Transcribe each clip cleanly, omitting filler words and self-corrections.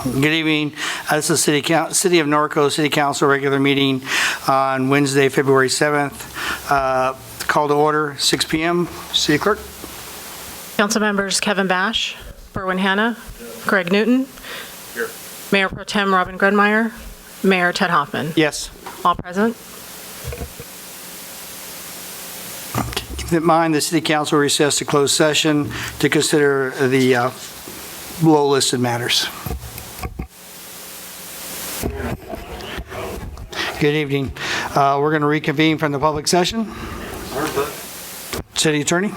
Good evening. This is City of Norco City Council regular meeting on Wednesday, February 7th. Call to order, 6 p.m. City Clerk. Council members Kevin Bash, Berwin Hanna, Greg Newton. Here. Mayor Pro Tem Robin Grunmeyer, Mayor Ted Hoffman. Yes. All present. Keep in mind, the City Council recessed to closed session to consider the below listed matters. Good evening. We're going to reconvene from the public session. City Attorney?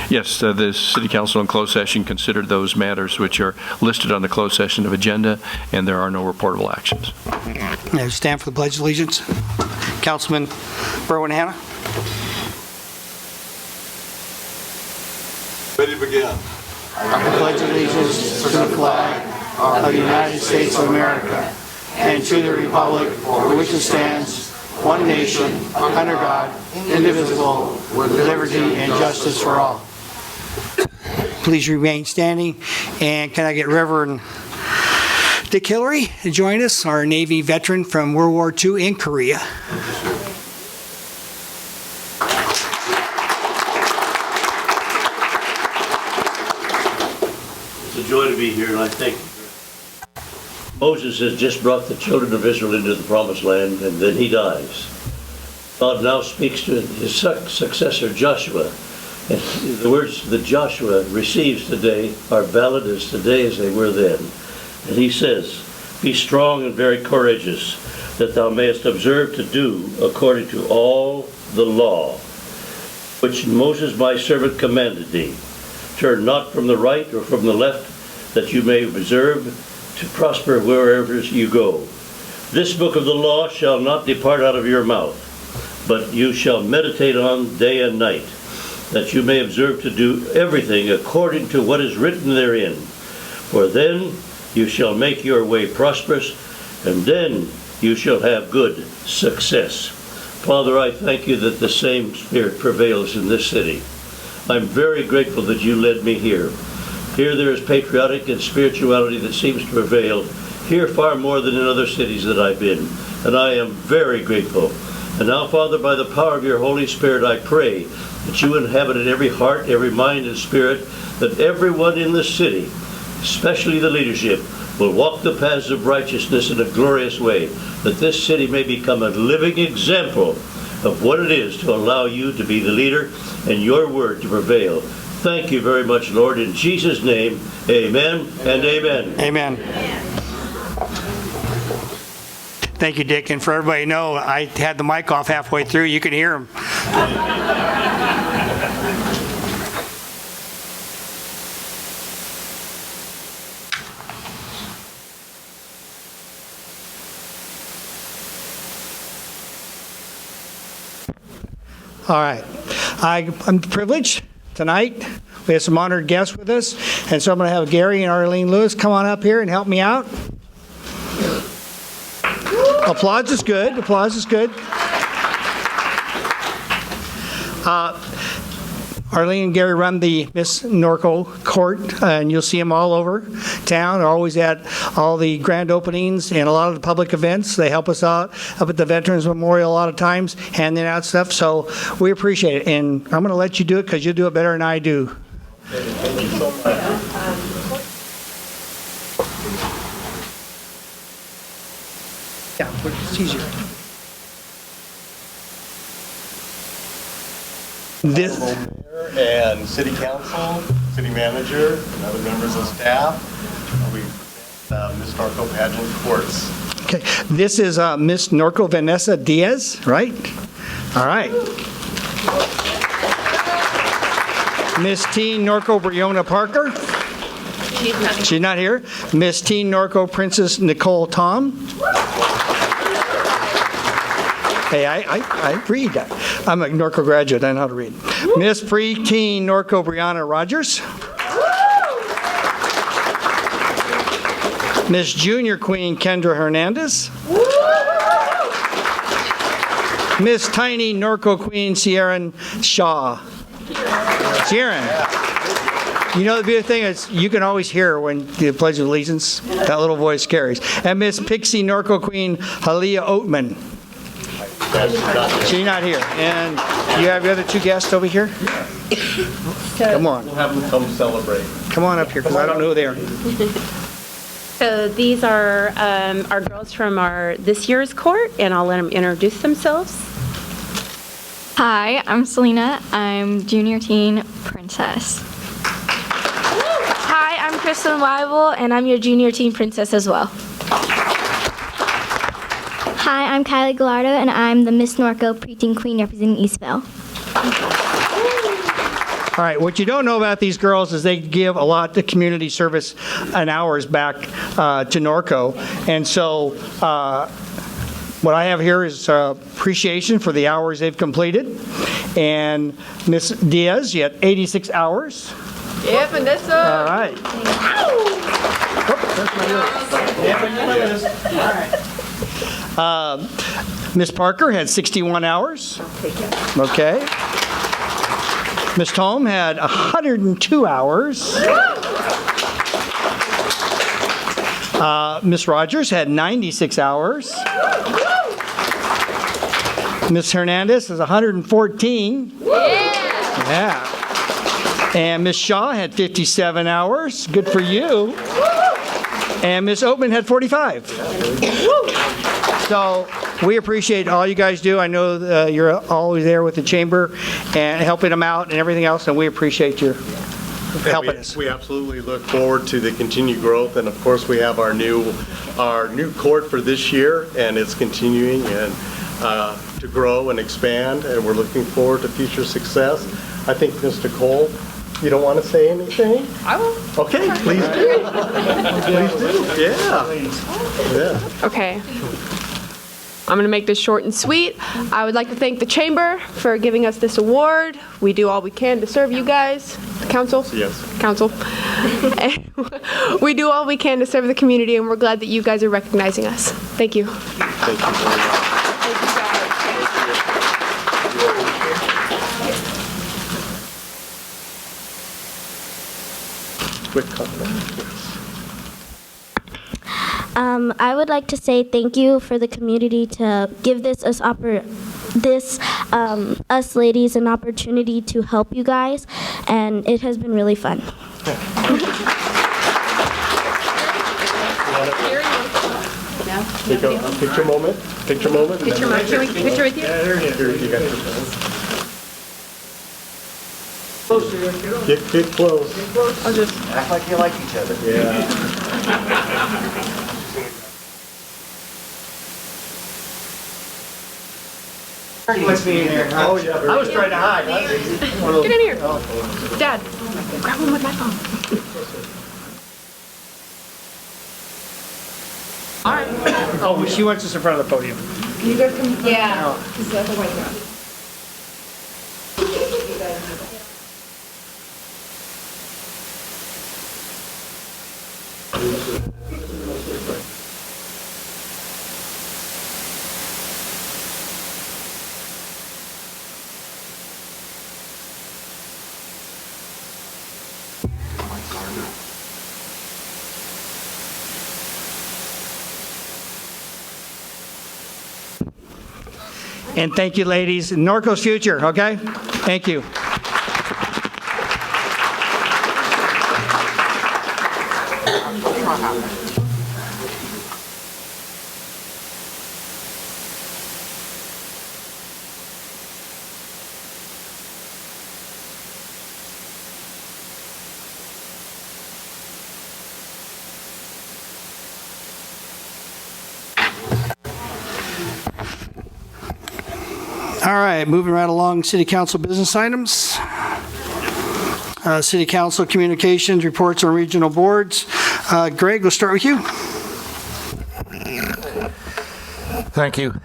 Yes, the City Council in closed session considered those matters which are listed on the closed session of agenda, and there are no reportable actions. Stand for the Pledge of Allegiance. Councilman Berwin Hanna. Ready to begin. I pledge allegiance to the flag of the United States of America and to the republic for which it stands, one nation, under God, indivisible, with liberty and justice for all. Please remain standing. And can I get Reverend Dick Hillary to join us, our Navy veteran from World War II in Korea. It's a joy to be here, and I think Moses has just brought the children of Israel into the promised land, and then he dies. God now speaks to his successor Joshua, and the words that Joshua receives today are valid as today as they were then. And he says, "Be strong and very courageous, that thou mayest observe to do according to all the law, which Moses my servant commanded thee. Turn not from the right or from the left, that you may observe to prosper wherever you go. This book of the law shall not depart out of your mouth, but you shall meditate on day and night, that you may observe to do everything according to what is written therein. For then you shall make your way prosperous, and then you shall have good success." Father, I thank you that the same spirit prevails in this city. I'm very grateful that you led me here. Here there is patriotic and spirituality that seems to prevail, here far more than in other cities that I've been, and I am very grateful. And now, Father, by the power of your Holy Spirit, I pray that you inhabit in every heart, every mind and spirit, that everyone in the city, especially the leadership, will walk the paths of righteousness in a glorious way, that this city may become a living example of what it is to allow you to be the leader and your word to prevail. Thank you very much, Lord. In Jesus' name, amen and amen. Amen. Thank you, Dick. And for everybody to know, I had the mic off halfway through. You can hear him. All right. I'm privileged tonight. We have some honored guests with us. And so I'm going to have Gary and Arlene Lewis come on up here and help me out. Applause is good. Applause is good. Arlene and Gary run the Miss Norco court, and you'll see them all over town. They're always at all the grand openings and a lot of the public events. They help us out up at the Veterans Memorial a lot of times, handing out stuff. So we appreciate it. And I'm going to let you do it because you do it better than I do. Thank you so much. Yeah, it's easier. This. Mayor and City Council, City Manager, and other members of staff, we present Ms. Norco Pageant Courts. Okay, this is Miss Norco Vanessa Diaz, right? All right. Miss T. Norco Briona Parker. She's not here. Miss T. Norco Princess Nicole Tom. Hey, I read that. I'm a Norco graduate. I know how to read. Miss Pre-Teen Norco Brianna Rogers. Miss Junior Queen Kendra Hernandez. Miss Tiny Norco Queen Sierra Shaw. Sierra. You know, the beautiful thing is you can always hear when the Pledge of Allegiance, that little voice carries. And Miss Pixie Norco Queen Halia Oatman. She's not here. And you have the other two guests over here? Come on. We'll have them come celebrate. Come on up here, because I don't know who they are. So these are our girls from this year's court, and I'll let them introduce themselves. Hi, I'm Selena. I'm junior teen princess. Hi, I'm Kristen Weibel, and I'm your junior teen princess as well. Hi, I'm Kylie Gallardo, and I'm the Miss Norco preteen queen representing Eastville. All right, what you don't know about these girls is they give a lot to community service and hours back to Norco. And so what I have here is appreciation for the hours they've completed. And Miss Diaz, you had 86 hours. Yeah, Vanessa. All right. Miss Parker had 61 hours. Okay. Miss Tome had 102 hours. Miss Rogers had 96 hours. Miss Hernandez is 114. Yeah. And Miss Shaw had 57 hours. Good for you. And Miss Oatman had 45. So we appreciate all you guys do. I know you're always there with the chamber and helping them out and everything else, and we appreciate your helping us. We absolutely look forward to the continued growth, and of course, we have our new court for this year, and it's continuing and to grow and expand, and we're looking forward to future success. I think, Mr. Cole, you don't want to say anything? I will. Okay, please do. Please do. Yeah. Okay. I'm going to make this short and sweet. I would like to thank the Chamber for giving us this award. We do all we can to serve you guys. Council? Yes. Council. We do all we can to serve the community, and we're glad that you guys are recognizing us. Thank you. Thank you very much. Quick comment. I would like to say thank you for the community to give us ladies an opportunity to help you guys, and it has been really fun. Take a picture moment. Picture moment. Picture with you. Here, you got it. Get close. I'll just. Act like you like each other. Yeah. Let's be in there. Oh, yeah. I was trying to hide. Get in here. Dad, grab one with my phone. All right. Oh, she wants us in front of the podium. You guys can. Yeah. And thank you, ladies. Norco's future, okay? Thank you. All right, moving right along, City Council business items. City Council communications, reports on regional boards. Greg, we'll start with you. Thank you.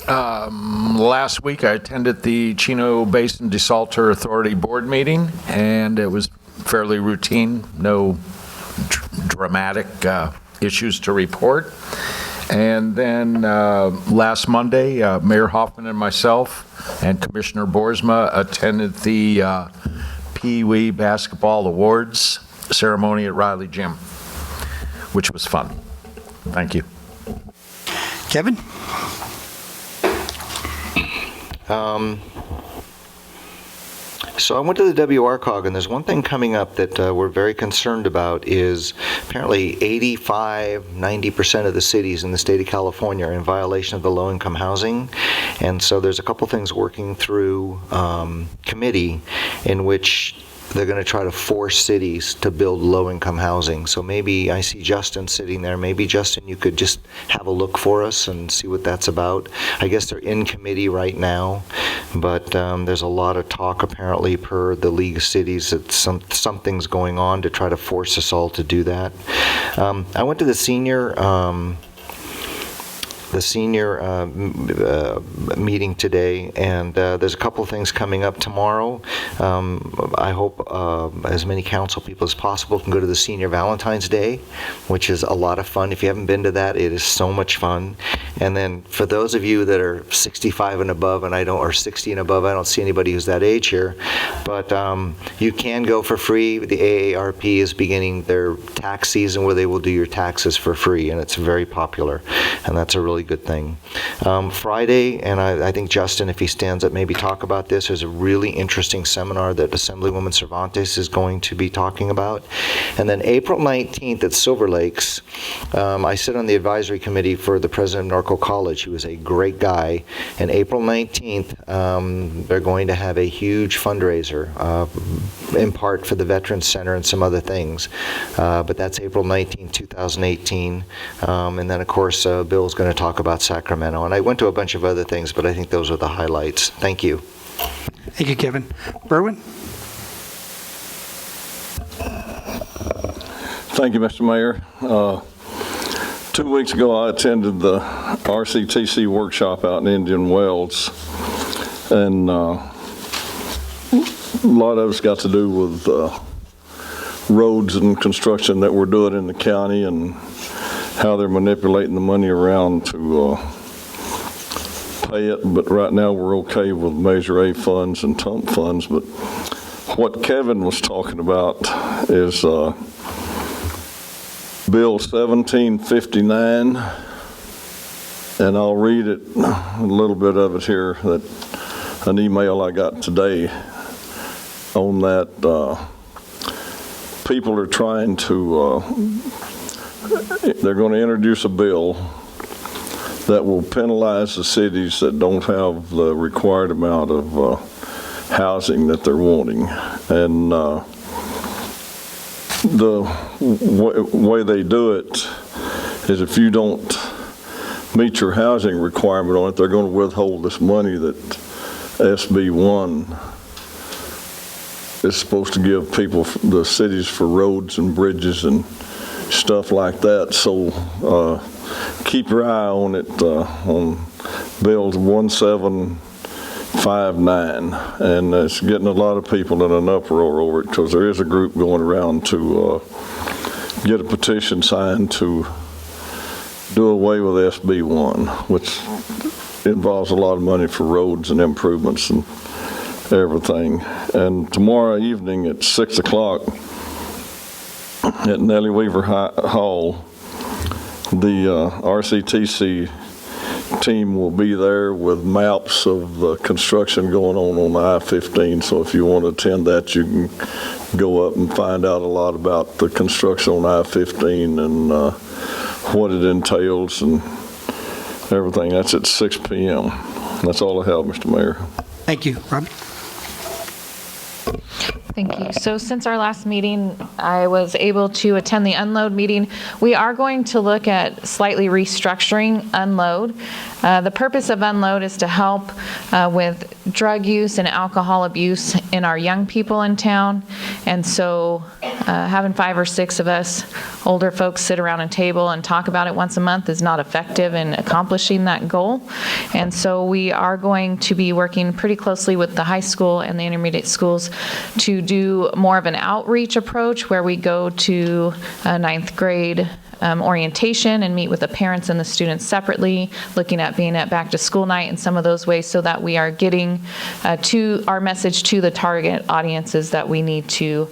Last week, I attended the Chino Basin Desalter Authority Board meeting, and it was fairly routine, no dramatic issues to report. And then last Monday, Mayor Hoffman and myself and Commissioner Boersma attended the Pee Wee Basketball Awards ceremony at Riley Gym, which was fun. Thank you. Kevin? So I went to the WRCOG, and there's one thing coming up that we're very concerned about is apparently 85-90% of the cities in the state of California are in violation of the low-income housing. And so there's a couple things working through committee in which they're going to try to force cities to build low-income housing. So maybe I see Justin sitting there. Maybe, Justin, you could just have a look for us and see what that's about. I guess they're in committee right now, but there's a lot of talk, apparently, per the League of Cities, that something's going on to try to force us all to do that. I went to the senior meeting today, and there's a couple of things coming up tomorrow. I hope as many council people as possible can go to the Senior Valentine's Day, which is a lot of fun. If you haven't been to that, it is so much fun. And then for those of you that are 65 and above, or 60 and above, I don't see anybody who's that age here, but you can go for free. The AARP is beginning their tax season where they will do your taxes for free, and it's very popular, and that's a really good thing. Friday, and I think Justin, if he stands up, maybe talk about this. There's a really interesting seminar that Assemblywoman Cervantes is going to be talking about. And then April 19th at Silver Lakes, I sit on the advisory committee for the president of Norco College, who is a great guy. And April 19th, they're going to have a huge fundraiser, in part for the Veterans Center and some other things. But that's April 19th, 2018. And then, of course, Bill's going to talk about Sacramento. And I went to a bunch of other things, but I think those are the highlights. Thank you. Thank you, Kevin. Berwin? Thank you, Mr. Mayor. 2 weeks ago, I attended the RCTC workshop out in Indian Wells, and a lot of it's got to do with roads and construction that we're doing in the county and how they're manipulating the money around to pay it. But right now we're okay with Measure A funds and TUMP funds. But what Kevin was talking about is Bill 1759, and I'll read it, a little bit of it here, that an email I got today on that. People are trying to they're going to introduce a bill that will penalize the cities that don't have the required amount of housing that they're wanting. And the way they do it is if you don't meet your housing requirement on it, they're going to withhold this money that SB 1 is supposed to give people, the cities, for roads and bridges and stuff like that. So keep your eye on it, on Bill 1759, and it's getting a lot of people in an uproar over it, because there is a group going around to get a petition signed to do away with SB 1, which involves a lot of money for roads and improvements and everything. And tomorrow evening at 6 o'clock at Nellie Weaver Hall, the RCTC team will be there with maps of the construction going on I-15. So if you want to attend that, you can go up and find out a lot about the construction on I-15 and what it entails and everything. That's at 6 p.m. That's all I have, Mr. Mayor. Thank you. Robbie? Thank you. So since our last meeting, I was able to attend the unload meeting. We are going to look at slightly restructuring unload. The purpose of unload is to help with drug use and alcohol abuse in our young people in town. And so having 5 or 6 of us older folks sit around a table and talk about it once a month is not effective in accomplishing that goal. And so we are going to be working pretty closely with the high school and the intermediate schools to do more of an outreach approach where we go to ninth grade orientation and meet with the parents and the students separately, looking at being at back to school night and some of those ways so that we are getting to our message to the target audiences that we need to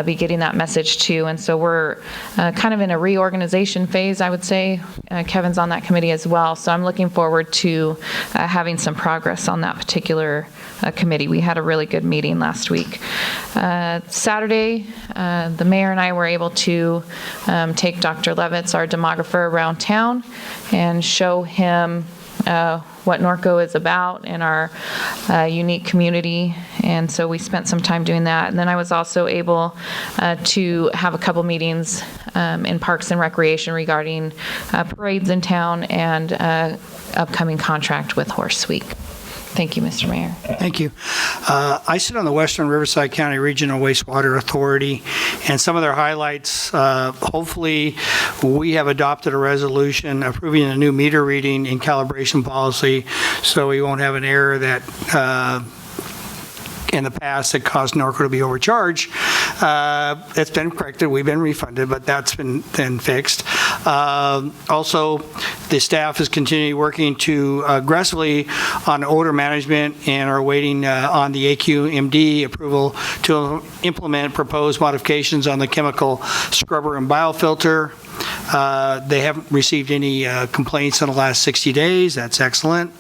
be getting that message to. And so we're kind of in a reorganization phase, I would say. Kevin's on that committee as well. So I'm looking forward to having some progress on that particular committee. We had a really good meeting last week. Saturday, the mayor and I were able to take Dr. Levitz, our demographer, around town and show him what Norco is about and our unique community. And so we spent some time doing that. And then I was also able to have a couple meetings in Parks and Recreation regarding parades in town and upcoming contract with Horse Week. Thank you, Mr. Mayor. Thank you. I sit on the Western Riverside County Regional Wastewater Authority, and some of their highlights, hopefully we have adopted a resolution approving a new meter reading and calibration policy, so we won't have an error that in the past that caused Norco to be overcharged. It's been corrected, we've been refunded, but that's been fixed. Also, the staff is continuing working to aggressively on odor management and are waiting on the AQMD approval to implement proposed modifications on the chemical scrubber and biofilter. They haven't received any complaints in the last 60 days. That's excellent.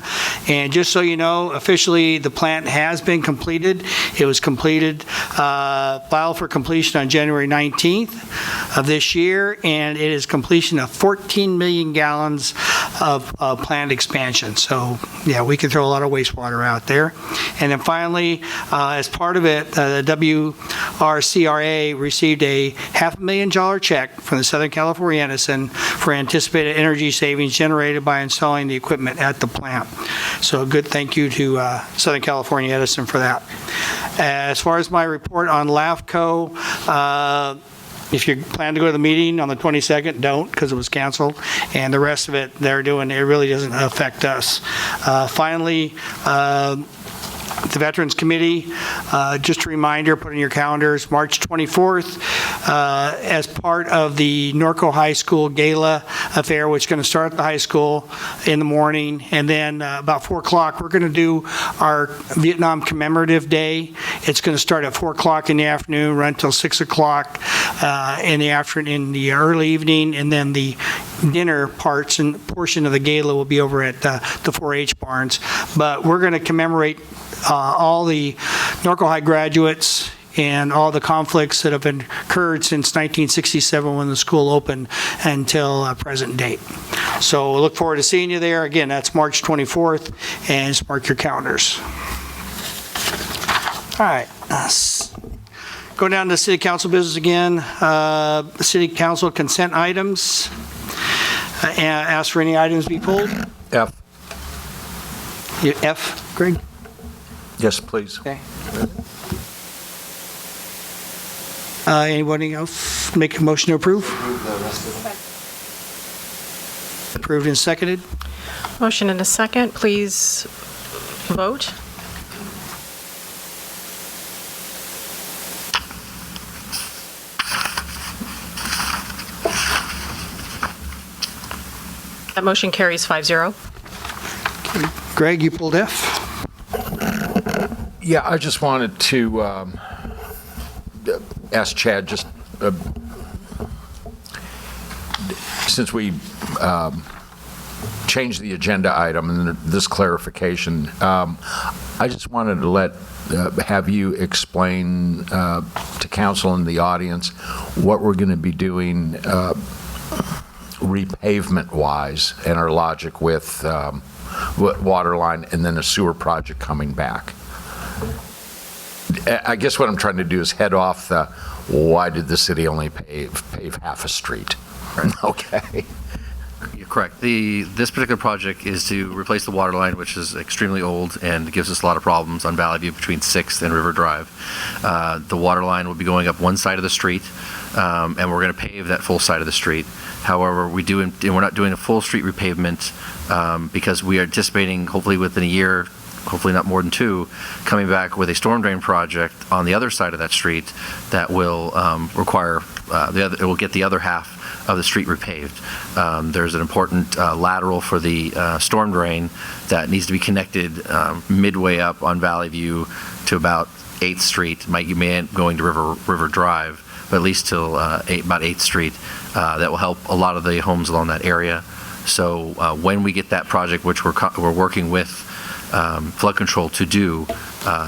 And just so you know, officially the plant has been completed. It was completed, filed for completion on January 19th of this year, and it is completion of 14 million gallons of plant expansion. So yeah, we can throw a lot of wastewater out there. And then finally, as part of it, the WRCRA received a $500,000 check from the Southern California Edison for anticipated energy savings generated by installing the equipment at the plant. So a good thank you to Southern California Edison for that. As far as my report on LAFCO, if you plan to go to the meeting on the 22nd, don't, because it was canceled. And the rest of it they're doing, it really doesn't affect us. Finally, the Veterans Committee, just a reminder, put in your calendars, March 24th, as part of the Norco High School Gala affair, which is going to start at the high school in the morning, and then about 4 o'clock, we're going to do our Vietnam Commemorative Day. It's going to start at 4 o'clock in the afternoon, run until 6 o'clock in the afternoon, in the early evening, and then the dinner parts and portion of the gala will be over at the 4-H barns. But we're going to commemorate all the Norco High graduates and all the conflicts that have occurred since 1967 when the school opened until present date. So we'll look forward to seeing you there. Again, that's March 24th, and just mark your calendars. All right. Go down to City Council business again. City Council consent items. Ask for any items to be pulled. F. F, Greg? Yes, please. Okay. Anybody else make a motion to approve? Approved and seconded. Motion and a second. Please vote. That motion carries 5-0. Greg, you pulled F. Yeah, I just wanted to ask Chad, just since we changed the agenda item and this clarification, I just wanted to have you explain to council and the audience what we're going to be doing repavement-wise and our logic with water line and then a sewer project coming back. I guess what I'm trying to do is head off the, why did the city only pave half a street? Okay. You're correct. This particular project is to replace the water line, which is extremely old and gives us a lot of problems on Valley View between 6th and River Drive. The water line will be going up one side of the street, and we're going to pave that full side of the street. However, we're not doing a full street repavement because we are anticipating, hopefully within a year, hopefully not more than 2, coming back with a storm drain project on the other side of that street that will require, it will get the other half of the street repaved. There's an important lateral for the storm drain that needs to be connected midway up on Valley View to about 8th Street, might be going to River Drive, but at least till about 8th Street. That will help a lot of the homes along that area. So when we get that project, which we're working with flood control to do,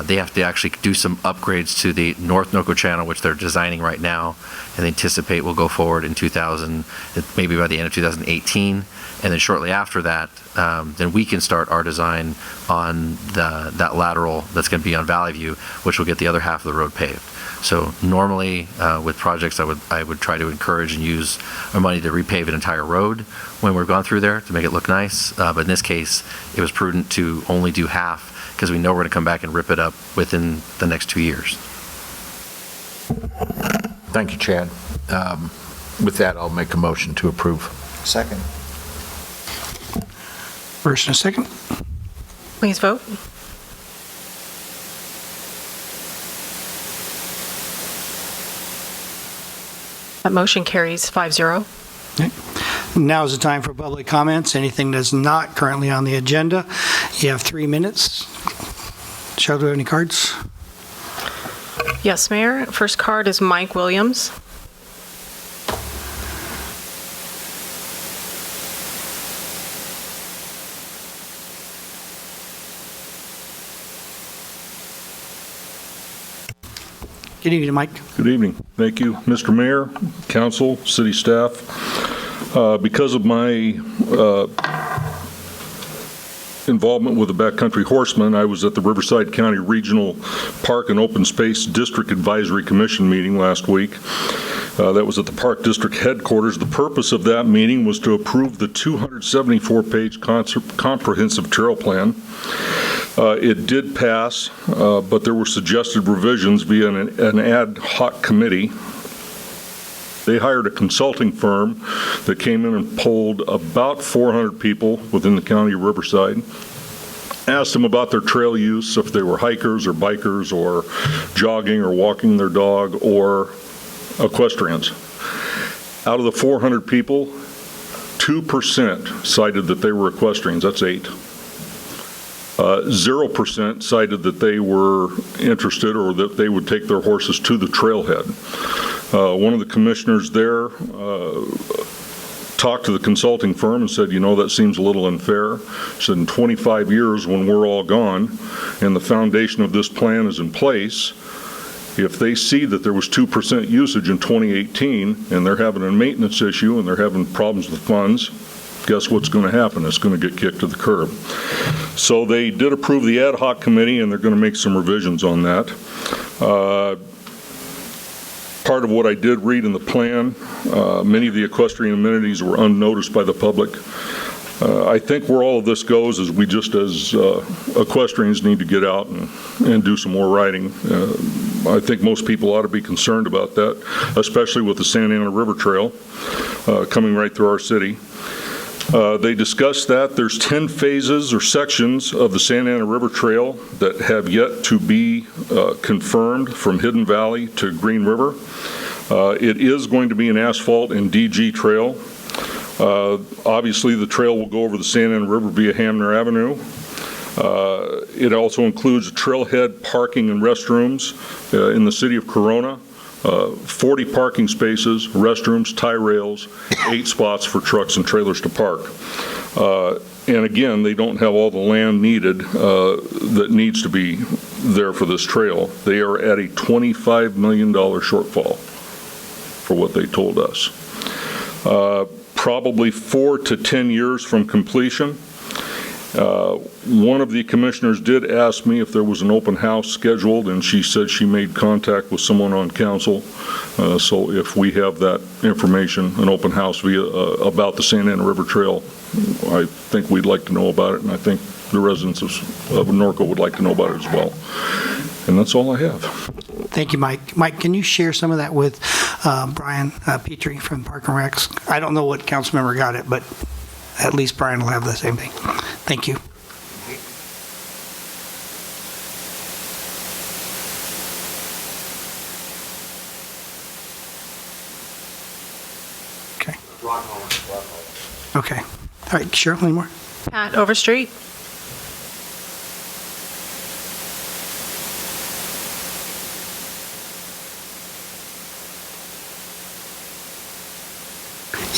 they have to actually do some upgrades to the North Norco channel, which they're designing right now, and they anticipate will go forward in maybe by the end of 2018. And then shortly after that, then we can start our design on that lateral that's going to be on Valley View, which will get the other half of the road paved. So normally with projects, I would try to encourage and use our money to repave an entire road when we've gone through there to make it look nice. But in this case, it was prudent to only do half because we know we're going to come back and rip it up within the next 2 years. Thank you, Chad. With that, I'll make a motion to approve. Second. First and a second. Please vote. That motion carries 5-0. Now is the time for public comments. Anything that's not currently on the agenda. You have 3 minutes. Shall do any cards? Yes, Mayor. First card is Mike Williams. Good evening, Mike. Good evening. Thank you, Mr. Mayor, council, city staff. Because of my involvement with the Backcountry Horsemen, I was at the Riverside County Regional Park and Open Space District Advisory Commission meeting last week. That was at the Park District headquarters. The purpose of that meeting was to approve the 274-page comprehensive trail plan. It did pass, but there were suggested revisions via an ad hoc committee. They hired a consulting firm that came in and polled about 400 people within the county of Riverside, asked them about their trail use, if they were hikers or bikers or jogging or walking their dog or equestrians. Out of the 400 people, 2% cited that they were equestrians. That's 8. 0% cited that they were interested or that they would take their horses to the trailhead. One of the commissioners there talked to the consulting firm and said, you know, that seems a little unfair. She said, in 25 years, when we're all gone and the foundation of this plan is in place, if they see that there was 2% usage in 2018 and they're having a maintenance issue and they're having problems with funds, guess what's going to happen? It's going to get kicked to the curb. So they did approve the ad hoc committee, and they're going to make some revisions on that. Part of what I did read in the plan, many of the equestrian amenities were unnoticed by the public. I think where all of this goes is we just, as equestrians, need to get out and do some more riding. I think most people ought to be concerned about that, especially with the Santa Ana River Trail coming right through our city. They discussed that there's 10 phases or sections of the Santa Ana River Trail that have yet to be confirmed from Hidden Valley to Green River. It is going to be an asphalt and DG trail. Obviously, the trail will go over the Santa Ana River via Hamner Avenue. It also includes trailhead parking and restrooms in the city of Corona. 40 parking spaces, restrooms, tie rails, 8 spots for trucks and trailers to park. And again, they don't have all the land needed that needs to be there for this trail. They are at a $25 million shortfall for what they told us. Probably 4 to 10 years from completion. One of the commissioners did ask me if there was an open house scheduled, and she said she made contact with someone on council. So if we have that information, an open house about the Santa Ana River Trail, I think we'd like to know about it, and I think the residents of Norco would like to know about it as well. And that's all I have. Thank you, Mike. Mike, can you share some of that with Brian Petrie from Park and Recs? I don't know what council member got it, but at least Brian will have the same thing. Thank you. Okay. All right, Cheryl, any more? Pat Overstreet.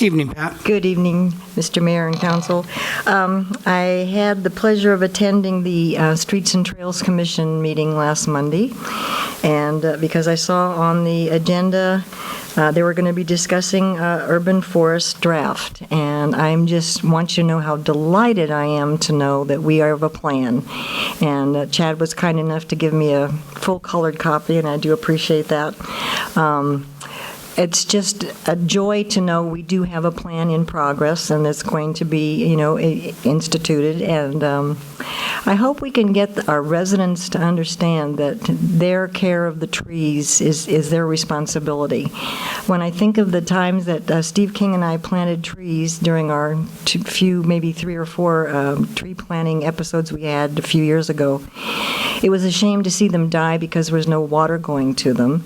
Evening, Pat. Good evening, Mr. Mayor and Council. I had the pleasure of attending the Streets and Trails Commission meeting last Monday, and because I saw on the agenda they were going to be discussing urban forest draft, and I'm just want you to know how delighted I am to know that we have a plan. And Chad was kind enough to give me a full-colored copy, and I do appreciate that. It's just a joy to know we do have a plan in progress, and it's going to be, instituted. And I hope we can get our residents to understand that their care of the trees is their responsibility. When I think of the times that Steve King and I planted trees during our few, maybe 3 or 4 tree planting episodes we had a few years ago, it was a shame to see them die because there was no water going to them.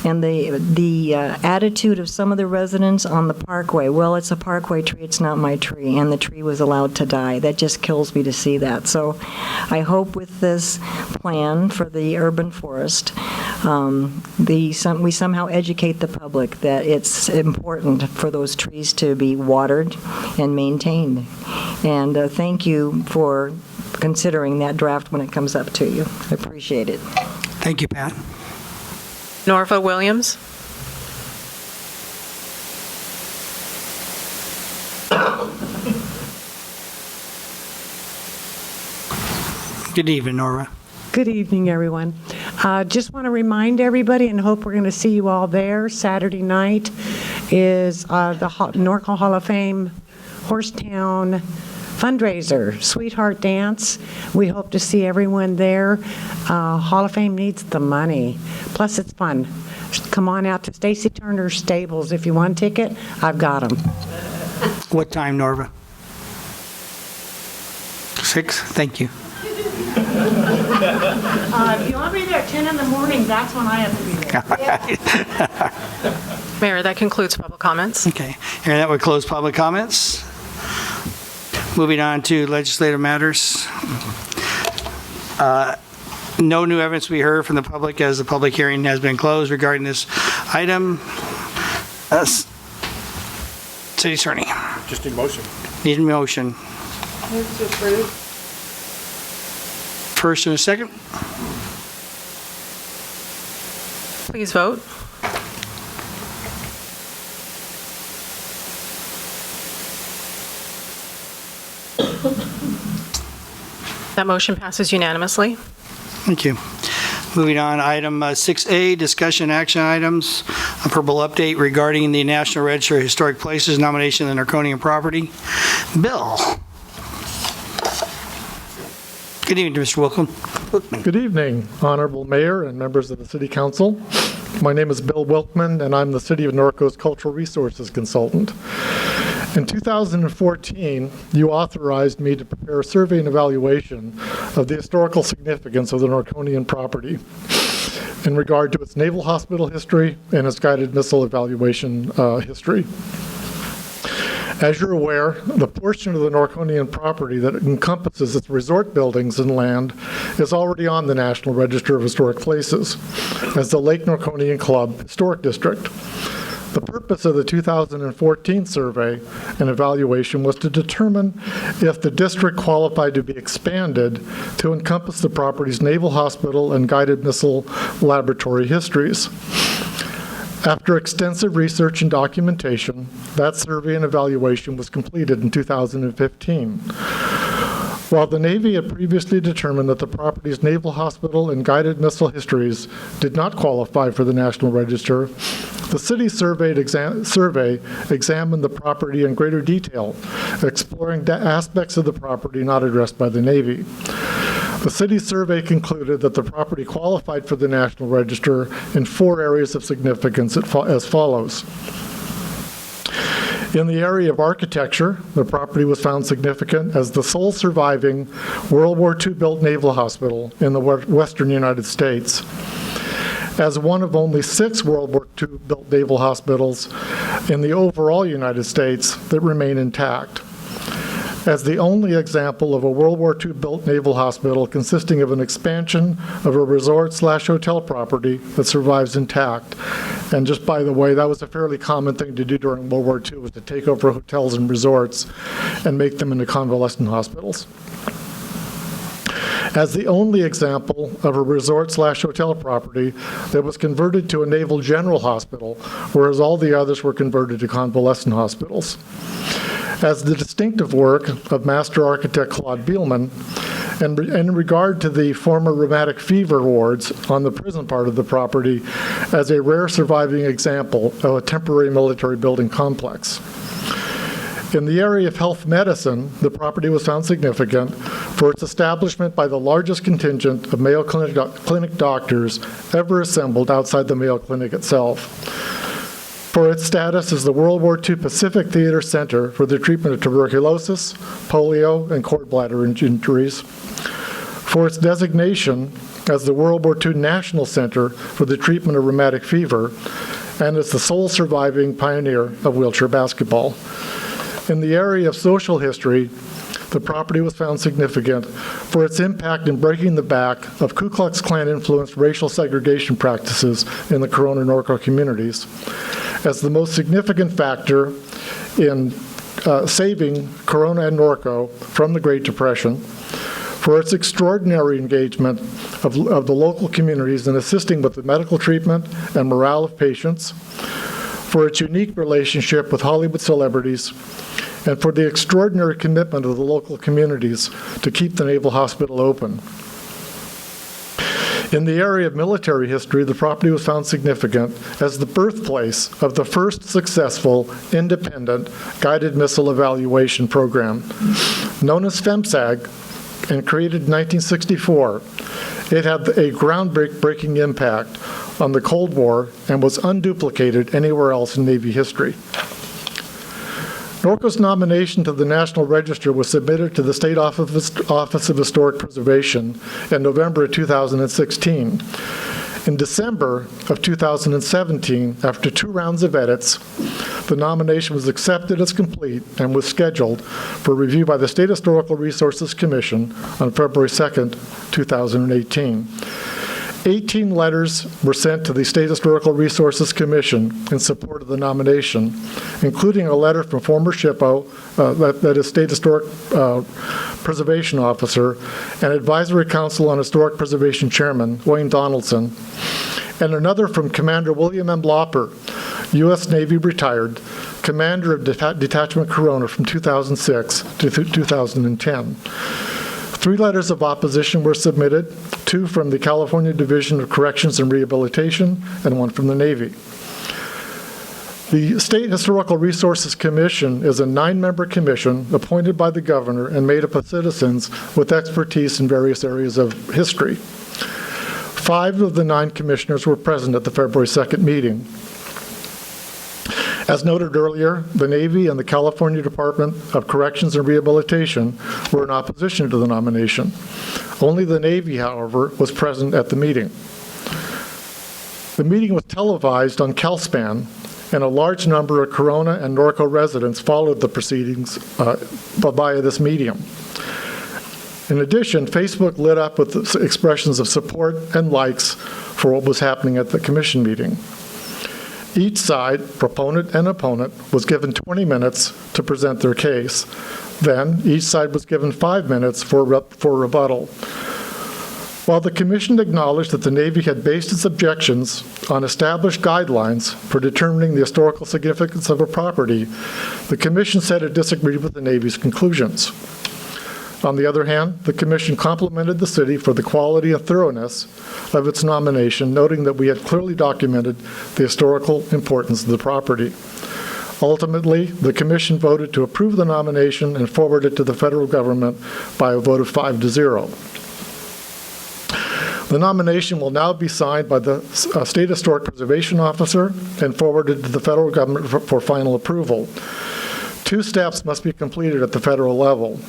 And the attitude of some of the residents on the parkway, well, it's a parkway tree, it's not my tree, and the tree was allowed to die. That just kills me to see that. So I hope with this plan for the urban forest, we somehow educate the public that it's important for those trees to be watered and maintained. And thank you for considering that draft when it comes up to you. I appreciate it. Thank you, Pat. Norva Williams. Good evening, Nora. Good evening, everyone. Just want to remind everybody, and hope we're going to see you all there. Saturday night is the Norco Hall of Fame Horsetown fundraiser, Sweetheart Dance. We hope to see everyone there. Hall of Fame needs the money. Plus, it's fun. Come on out to Stacy Turner Stables. If you want a ticket, I've got them. What time, Norva? 6? Thank you. If you want me there at 10 in the morning, that's when I have to be there. Mayor, that concludes public comments. Okay. And that would close public comments. Moving on to legislative matters. No new evidence we heard from the public as the public hearing has been closed regarding this item. City Attorney. Just a motion. Need a motion. Move to approve. First and a second. Please vote. That motion passes unanimously. Thank you. Moving on, item 6A, discussion action items, a purple update regarding the National Register of Historic Places nomination of the Norconian property. Bill. Good evening, Mr. Wilkman. Good evening, Honorable Mayor and members of the City Council. My name is Bill Wilkman, and I'm the City of Norco's Cultural Resources Consultant. In 2014, you authorized me to prepare a survey and evaluation of the historical significance of the Norconian property in regard to its naval hospital history and its guided missile evaluation history. As you're aware, the portion of the Norconian property that encompasses its resort buildings and land is already on the National Register of Historic Places as the Lake Norconian Club Historic District. The purpose of the 2014 survey and evaluation was to determine if the district qualified to be expanded to encompass the property's naval hospital and guided missile laboratory histories. After extensive research and documentation, that survey and evaluation was completed in 2015. While the Navy had previously determined that the property's naval hospital and guided missile histories did not qualify for the National Register, the city survey examined the property in greater detail, exploring aspects of the property not addressed by the Navy. The city survey concluded that the property qualified for the National Register in 4 areas of significance as follows. In the area of architecture, the property was found significant as the sole surviving World War II built naval hospital in the western United States. as one of only 6 World War II built naval hospitals in the overall United States that remain intact. As the only example of a World War II built naval hospital consisting of an expansion of a resort/hotel property that survives intact. And just by the way, that was a fairly common thing to do during World War II, was to take over hotels and resorts and make them into convalescent hospitals. As the only example of a resort/hotel property that was converted to a Naval General Hospital, whereas all the others were converted to convalescent hospitals. As the distinctive work of master architect Claude Bielman, and in regard to the former rheumatic fever wards on the prison part of the property as a rare surviving example of a temporary military building complex. In the area of health medicine, the property was found significant for its establishment by the largest contingent of Mayo Clinic doctors ever assembled outside the Mayo Clinic itself. For its status as the World War II Pacific Theater Center for the treatment of tuberculosis, polio, and cord bladder injuries. For its designation as the World War II National Center for the treatment of rheumatic fever, and as the sole surviving pioneer of wheelchair basketball. In the area of social history, the property was found significant for its impact in breaking the back of Ku Klux Klan-influenced racial segregation practices in the Corona Norco communities, as the most significant factor in saving Corona and Norco from the Great Depression, for its extraordinary engagement of the local communities in assisting with the medical treatment and morale of patients, for its unique relationship with Hollywood celebrities, and for the extraordinary commitment of the local communities to keep the Naval Hospital open. In the area of military history, the property was found significant as the birthplace of the first successful independent guided missile evaluation program. Known as FEMSAG and created in 1964, it had a groundbreaking impact on the Cold War and was unduplicated anywhere else in Navy history. Norco's nomination to the National Register was submitted to the State Office of Historic Preservation in November of 2016. In December of 2017, after 2 rounds of edits, the nomination was accepted as complete and was scheduled for review by the State Historical Resources Commission on February 2nd, 2018. 18 letters were sent to the State Historical Resources Commission in support of the nomination, including a letter from former SHPO, that is State Historic Preservation Officer, and Advisory Council on Historic Preservation Chairman, Wayne Donaldson, and another from Commander William M. Lauper, U.S. Navy retired, Commander of Detachment Corona from 2006 to 2010. 3 letters of opposition were submitted, 2 from the California Division of Corrections and Rehabilitation, and 1 from the Navy. The State Historical Resources Commission is a 9-member commission appointed by the governor and made up of citizens with expertise in various areas of history. 5 of the 9 commissioners were present at the February 2nd meeting. As noted earlier, the Navy and the California Department of Corrections and Rehabilitation were in opposition to the nomination. Only the Navy, however, was present at the meeting. The meeting was televised on CalSpan, and a large number of Corona and Norco residents followed the proceedings via this medium. In addition, Facebook lit up with expressions of support and likes for what was happening at the commission meeting. Each side, proponent and opponent, was given 20 minutes to present their case. Then, each side was given 5 minutes for rebuttal. While the commission acknowledged that the Navy had based its objections on established guidelines for determining the historical significance of a property, the commission said it disagreed with the Navy's conclusions. On the other hand, the commission complimented the city for the quality and thoroughness of its nomination, noting that we had clearly documented the historical importance of the property. Ultimately, the commission voted to approve the nomination and forward it to the federal government by a vote of 5-0. The nomination will now be signed by the State Historic Preservation Officer and forwarded to the federal government for final approval. 2 steps must be completed at the federal level.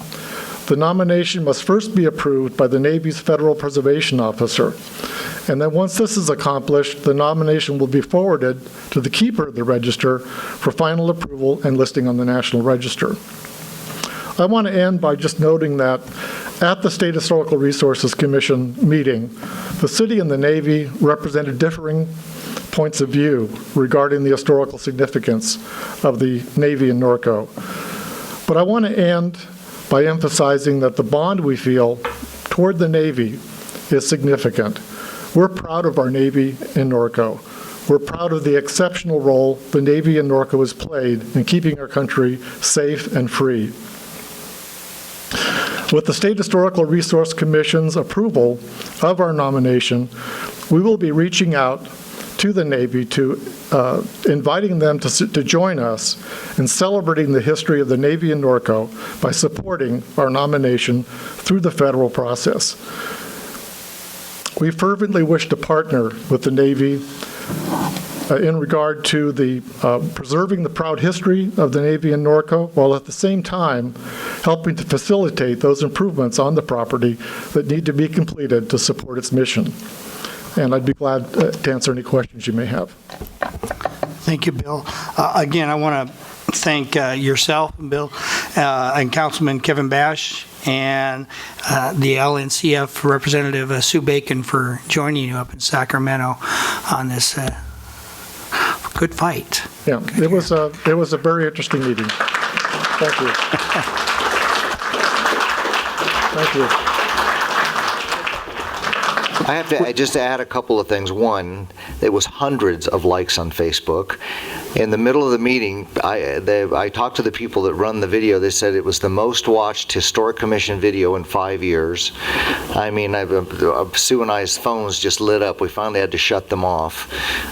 the nomination must first be approved by the Navy's Federal Preservation Officer. And then once this is accomplished, the nomination will be forwarded to the keeper of the register for final approval and listing on the National Register. I want to end by just noting that at the State Historical Resources Commission meeting, the city and the Navy represented differing points of view regarding the historical significance of the Navy in Norco. But I want to end by emphasizing that the bond we feel toward the Navy is significant. We're proud of our Navy in Norco. We're proud of the exceptional role the Navy in Norco has played in keeping our country safe and free. With the State Historical Resource Commission's approval of our nomination, we will be reaching out to the Navy to inviting them to join us in celebrating the history of the Navy in Norco by supporting our nomination through the federal process. We fervently wish to partner with the Navy in regard to the preserving the proud history of the Navy in Norco, while at the same time helping to facilitate those improvements on the property that need to be completed to support its mission. And I'd be glad to answer any questions you may have. Thank you, Bill. Again, I want to thank yourself, Bill, and Councilman Kevin Bash, and the LNCF representative, Sue Bacon, for joining you up in Sacramento on this good fight. Yeah, it was a very interesting meeting. Thank you. Thank you. I have to just add a couple of things. One, there was hundreds of likes on Facebook. In the middle of the meeting, I talked to the people that run the video. They said it was the most watched Historic Commission video in 5 years. I mean, Sue and I's phones just lit up. We finally had to shut them off.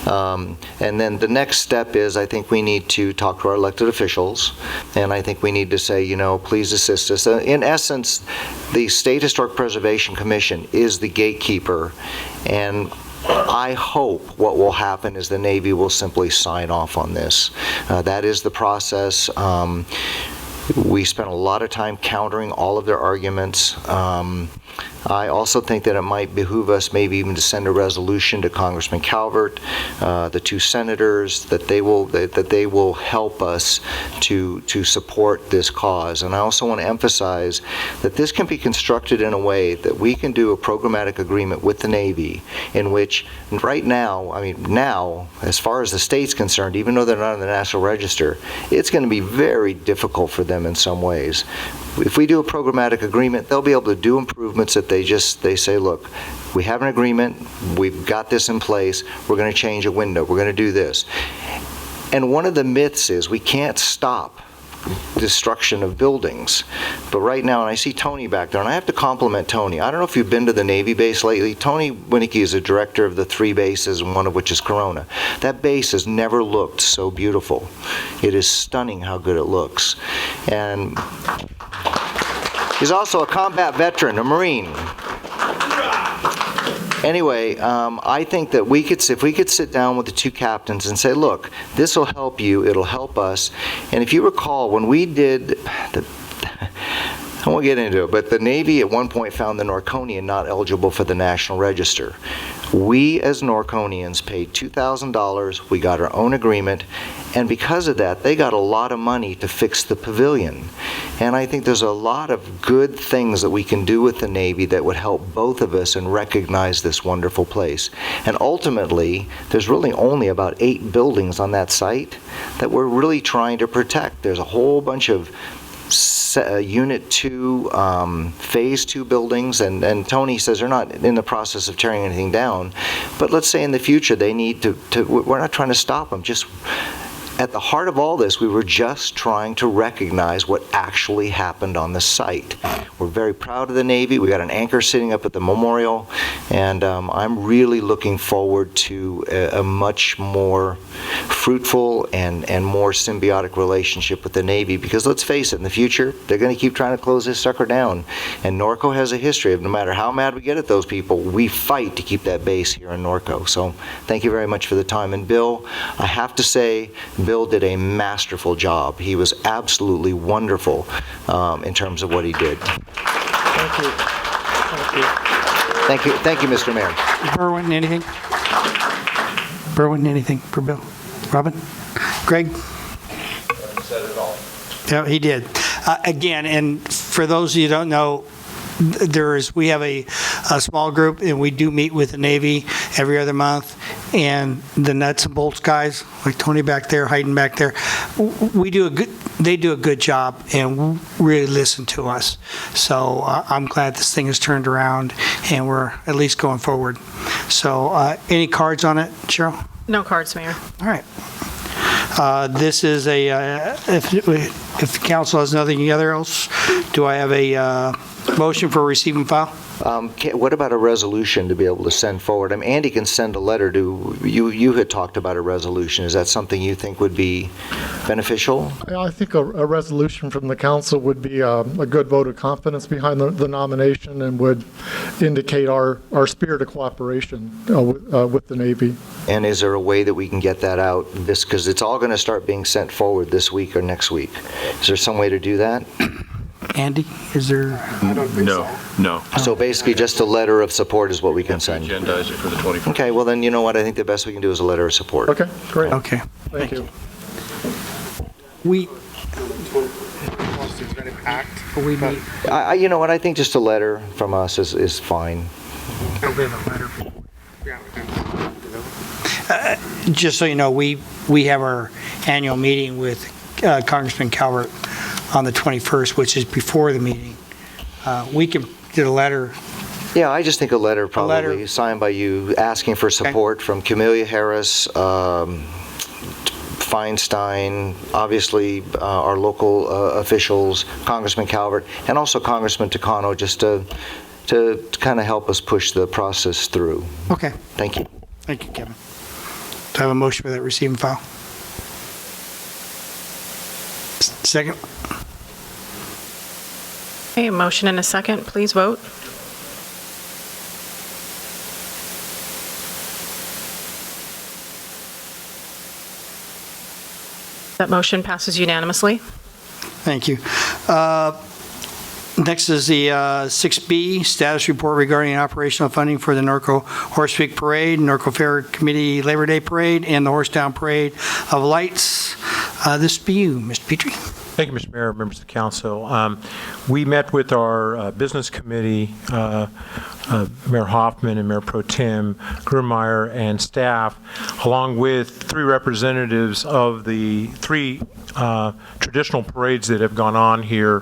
And then the next step is, I think we need to talk to our elected officials, and I think we need to say, you know, please assist us. In essence, the State Historic Preservation Commission is the gatekeeper, and I hope what will happen is the Navy will simply sign off on this. That is the process. We spent a lot of time countering all of their arguments. I also think that it might behoove us maybe even to send a resolution to Congressman Calvert, the two senators, that they will help us to support this cause. And I also want to emphasize that this can be constructed in a way that we can do a programmatic agreement with the Navy in which right now, I mean now, as far as the state's concerned, even though they're not in the National Register, it's going to be very difficult for them in some ways. If we do a programmatic agreement, they'll be able to do improvements that they say, look, we have an agreement, we've got this in place, we're going to change a window, we're going to do this. And one of the myths is we can't stop destruction of buildings. But right now, and I see Tony back there, and I have to compliment Tony. I don't know if you've been to the Navy base lately. Tony Winnicke is a director of the 3 bases, and one of which is Corona. That base has never looked so beautiful. It is stunning how good it looks. And he's also a combat veteran, a Marine. Anyway, I think that if we could sit down with the two captains and say, look, this will help you, it'll help us. And if you recall, when we did, I won't get into it, but the Navy at one point found the Norconian not eligible for the National Register. We as Norconians paid $2,000, we got our own agreement, and because of that, they got a lot of money to fix the pavilion. And I think there's a lot of good things that we can do with the Navy that would help both of us and recognize this wonderful place. And ultimately, there's really only about 8 buildings on that site that we're really trying to protect. There's a whole bunch of Unit 2, Phase 2 buildings, and Tony says they're not in the process of tearing anything down, but let's say in the future they need to we're not trying to stop them, just at the heart of all this, we were just trying to recognize what actually happened on the site. We're very proud of the Navy. We got an anchor sitting up at the memorial, and I'm really looking forward to a much more fruitful and more symbiotic relationship with the Navy, because let's face it, in the future, they're going to keep trying to close this sucker down. And Norco has a history of no matter how mad we get at those people, we fight to keep that base here in Norco. So thank you very much for the time. And Bill, I have to say, Bill did a masterful job. He was absolutely wonderful in terms of what he did. Thank you. Thank you. Thank you. Thank you, Mr. Mayor. Berwin, anything? Berwin, anything for Bill? Robin? Greg? Said it all. Yeah, he did. Again, and for those of you who don't know, we have a small group, and we do meet with the Navy every other month, and the nuts and bolts guys, like Tony back there, Hayden back there, they do a good job and really listen to us. So I'm glad this thing has turned around, and we're at least going forward. So any cards on it, Cheryl? No cards, Mayor. All right. This is if the council has nothing else, do I have a motion for receive and file? What about a resolution to be able to send forward? I mean, Andy can send a letter to, you had talked about a resolution. Is that something you think would be beneficial? I think a resolution from the council would be a good vote of confidence behind the nomination and would indicate our spirit of cooperation with the Navy. And is there a way that we can get that out? Because it's all going to start being sent forward this week or next week. Is there some way to do that? Andy, is there? No. So basically, just a letter of support is what we can send. Agendize it for the 24th. Okay, well then, you know what? I think the best we can do is a letter of support. Okay, great. Okay. Thank you. We you know what? I think just a letter from us is fine. Just so you know, we have our annual meeting with Congressman Calvert on the 21st, which is before the meeting. We can get a letter. Yeah, I just think a letter probably signed by you asking for support from Camellia Harris, Feinstein, obviously our local officials, Congressman Calvert, and also Congressman Takano, just to kind of help us push the process through. Okay. Thank you. Thank you, Kevin. Do I have a motion for that receive and file? Second. Okay, motion and a second. Please vote. That motion passes unanimously. Thank you. Next is the 6B, status report regarding operational funding for the Norco Horse Week Parade, Norco Fair Committee Labor Day Parade, and the Horsetown Parade of Lights. This will be you, Mr. Petrie. Thank you, Mr. Mayor, members of the council. We met with our business committee, Mayor Hoffman and Mayor Pro Tem Grumeyer and staff, along with 3 representatives of the 3 traditional parades that have gone on here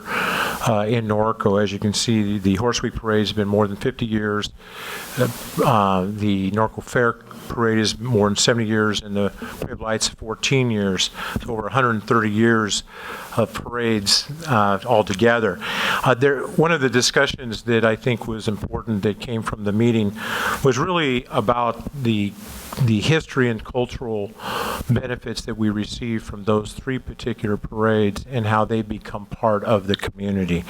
in Norco. As you can see, the Horse Week Parade has been more than 50 years. The Norco Fair Parade is more than 70 years, and the Parade of Lights 14 years. So over 130 years of parades altogether. One of the discussions that I think was important that came from the meeting was really about the history and cultural benefits that we receive from those 3 particular parades and how they become part of the community.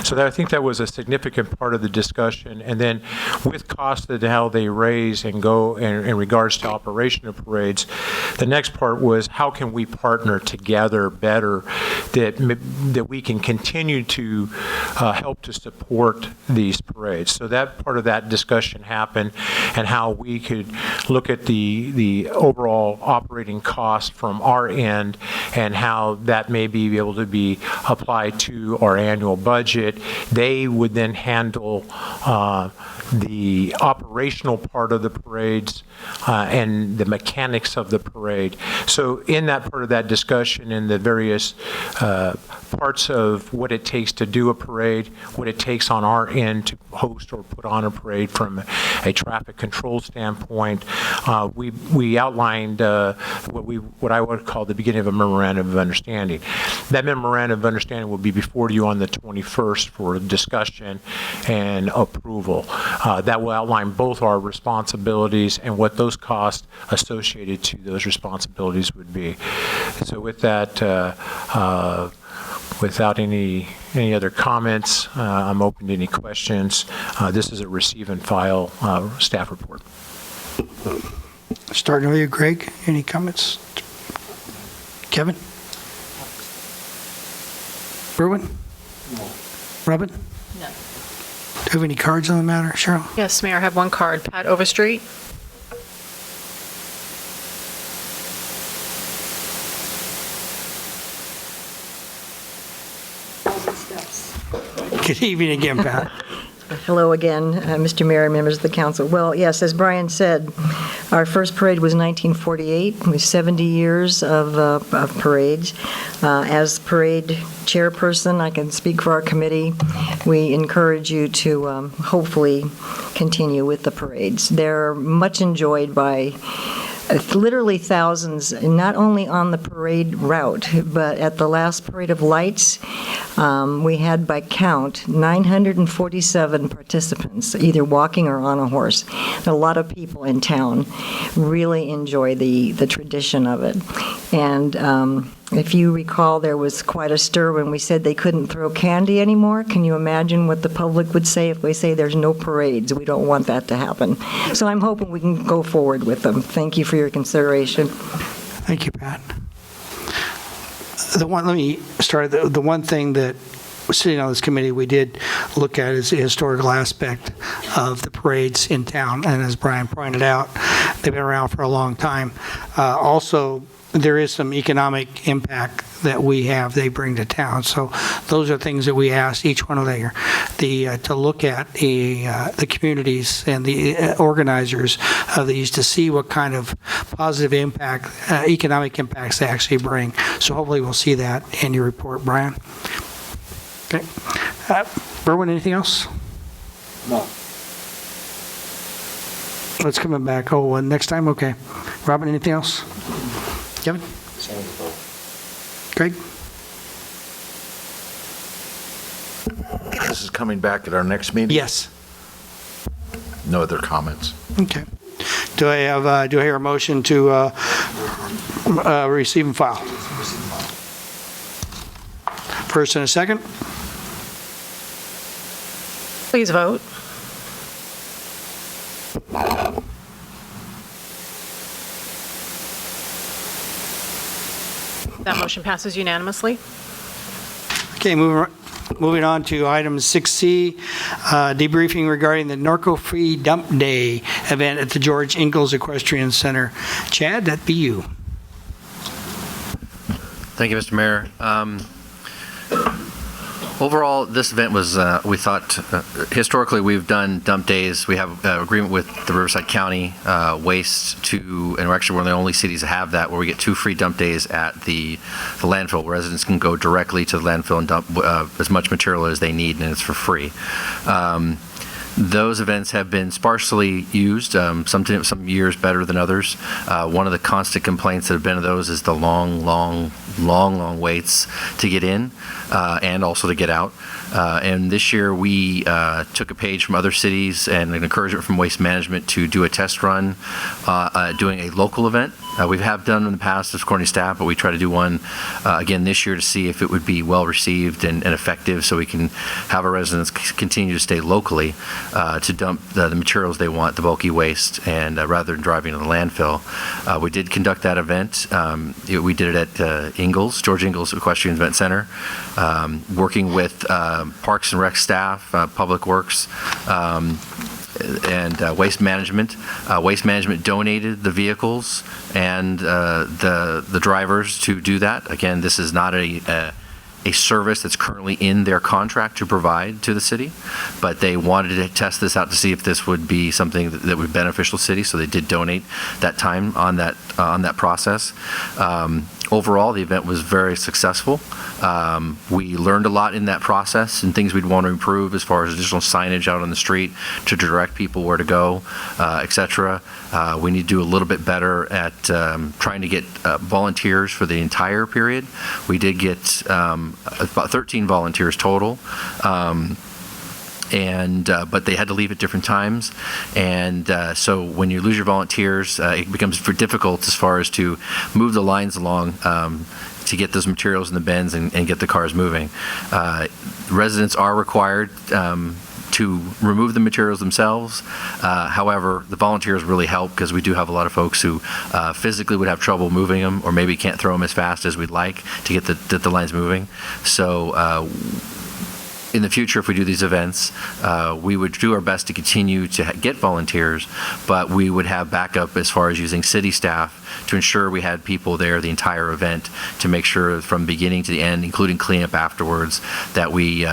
So I think that was a significant part of the discussion. And then with costs and how they raise and go in regards to operation of parades, the next part was how can we partner together better that we can continue to help to support these parades. So that part of that discussion happened, and how we could look at the overall operating cost from our end and how that may be able to be applied to our annual budget. They would then handle the operational part of the parades and the mechanics of the parade. So in that part of that discussion, in the various parts of what it takes to do a parade, what it takes on our end to host or put on a parade from a traffic control standpoint, we outlined what I would call the beginning of a memorandum of understanding. That memorandum of understanding will be before you on the 21st for discussion and approval. That will outline both our responsibilities and what those costs associated to those responsibilities would be. So with that, without any other comments, I'm open to any questions. This is a receive and file staff report. Starting with you, Greg. Any comments? Kevin? Berwin? No. Robin? No. Do you have any cards on the matter, Cheryl? Yes, Mayor, I have one card. Pat Overstreet. Good evening again, Pat. Hello again, Mr. Mayor and members of the council. Well, yes, as Brian said, our first parade was 1948, with 70 years of parades. As parade chairperson, I can speak for our committee. We encourage you to hopefully continue with the parades. They're much enjoyed by literally thousands, not only on the parade route, but at the last Parade of Lights, we had by count 947 participants, either walking or on a horse. A lot of people in town really enjoy the tradition of it. And if you recall, there was quite a stir when we said they couldn't throw candy anymore. Can you imagine what the public would say if we say there's no parades? We don't want that to happen. So I'm hoping we can go forward with them. Thank you for your consideration. Thank you, Pat. Let me start. The one thing that sitting on this committee we did look at is the historical aspect of the parades in town. And as Brian pointed out, they've been around for a long time. Also, there is some economic impact that they bring to town. So those are things that we asked each one of to look at the communities and the organizers of these to see what kind of positive impact, economic impacts they actually bring. So hopefully we'll see that in your report, Brian. Okay. Berwin, anything else? No. Let's come back. Oh, next time? Okay. Robin, anything else? Kevin? Greg? This is coming back at our next meeting? Yes. No other comments? Okay. Do I hear a motion to receive and file? First and a second? Please vote. That motion passes unanimously. Okay, moving on to item 6C, debriefing regarding the Norco Free Dump Day event at the George Ingalls Equestrian Center. Chad, that'd be you. Thank you, Mr. Mayor. Overall, this event was, we thought, historically we've done dump days. We have an agreement with the Riverside County Waste and we're actually one of the only cities that have that, where we get 2 free dump days at the landfill. Residents can go directly to the landfill and dump as much material as they need, and it's for free. Those events have been sparsely used, some years better than others. One of the constant complaints that have been of those is the long waits to get in and also to get out. And this year we took a page from other cities and an encouragement from Waste Management to do a test run doing a local event. We have done in the past as coordinating staff, but we try to do one again this year to see if it would be well received and effective, so we can have our residents continue to stay locally to dump the materials they want, the bulky waste, and rather than driving to the landfill. We did conduct that event. We did it at George Ingalls Equestrian Event Center, working with Parks and Rec staff, Public Works, and Waste Management. Waste Management donated the vehicles and the drivers to do that. Again, this is not a service that's currently in their contract to provide to the city, but they wanted to test this out to see if this would be something that would be beneficial to the city, so they did donate that time on that process. Overall, the event was very successful. We learned a lot in that process and things we'd want to improve as far as additional signage out on the street to direct people where to go, etc. We need to do a little bit better at trying to get volunteers for the entire period. We did get about 13 volunteers total. But they had to leave at different times, and so when you lose your volunteers, it becomes difficult as far as to move the lines along to get those materials in the bins and get the cars moving. Residents are required to to remove the materials themselves. However, the volunteers really help because we do have a lot of folks who physically would have trouble moving them or maybe can't throw them as fast as we'd like to get the lines moving. So in the future, if we do these events, we would do our best to continue to get volunteers, but we would have backup as far as using city staff to ensure we had people there the entire event to make sure from beginning to the end, including cleanup afterwards, that we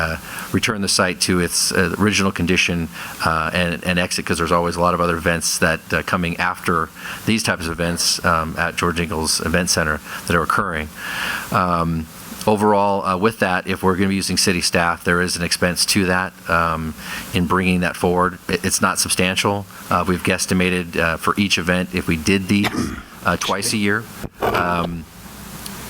return the site to its original condition and exit, because there's always a lot of other events that coming after these types of events at George Ingalls Event Center that are occurring. Overall, with that, if we're going to be using city staff, there is an expense to that in bringing that forward. It's not substantial. We've guesstimated for each event, if we did these twice a year,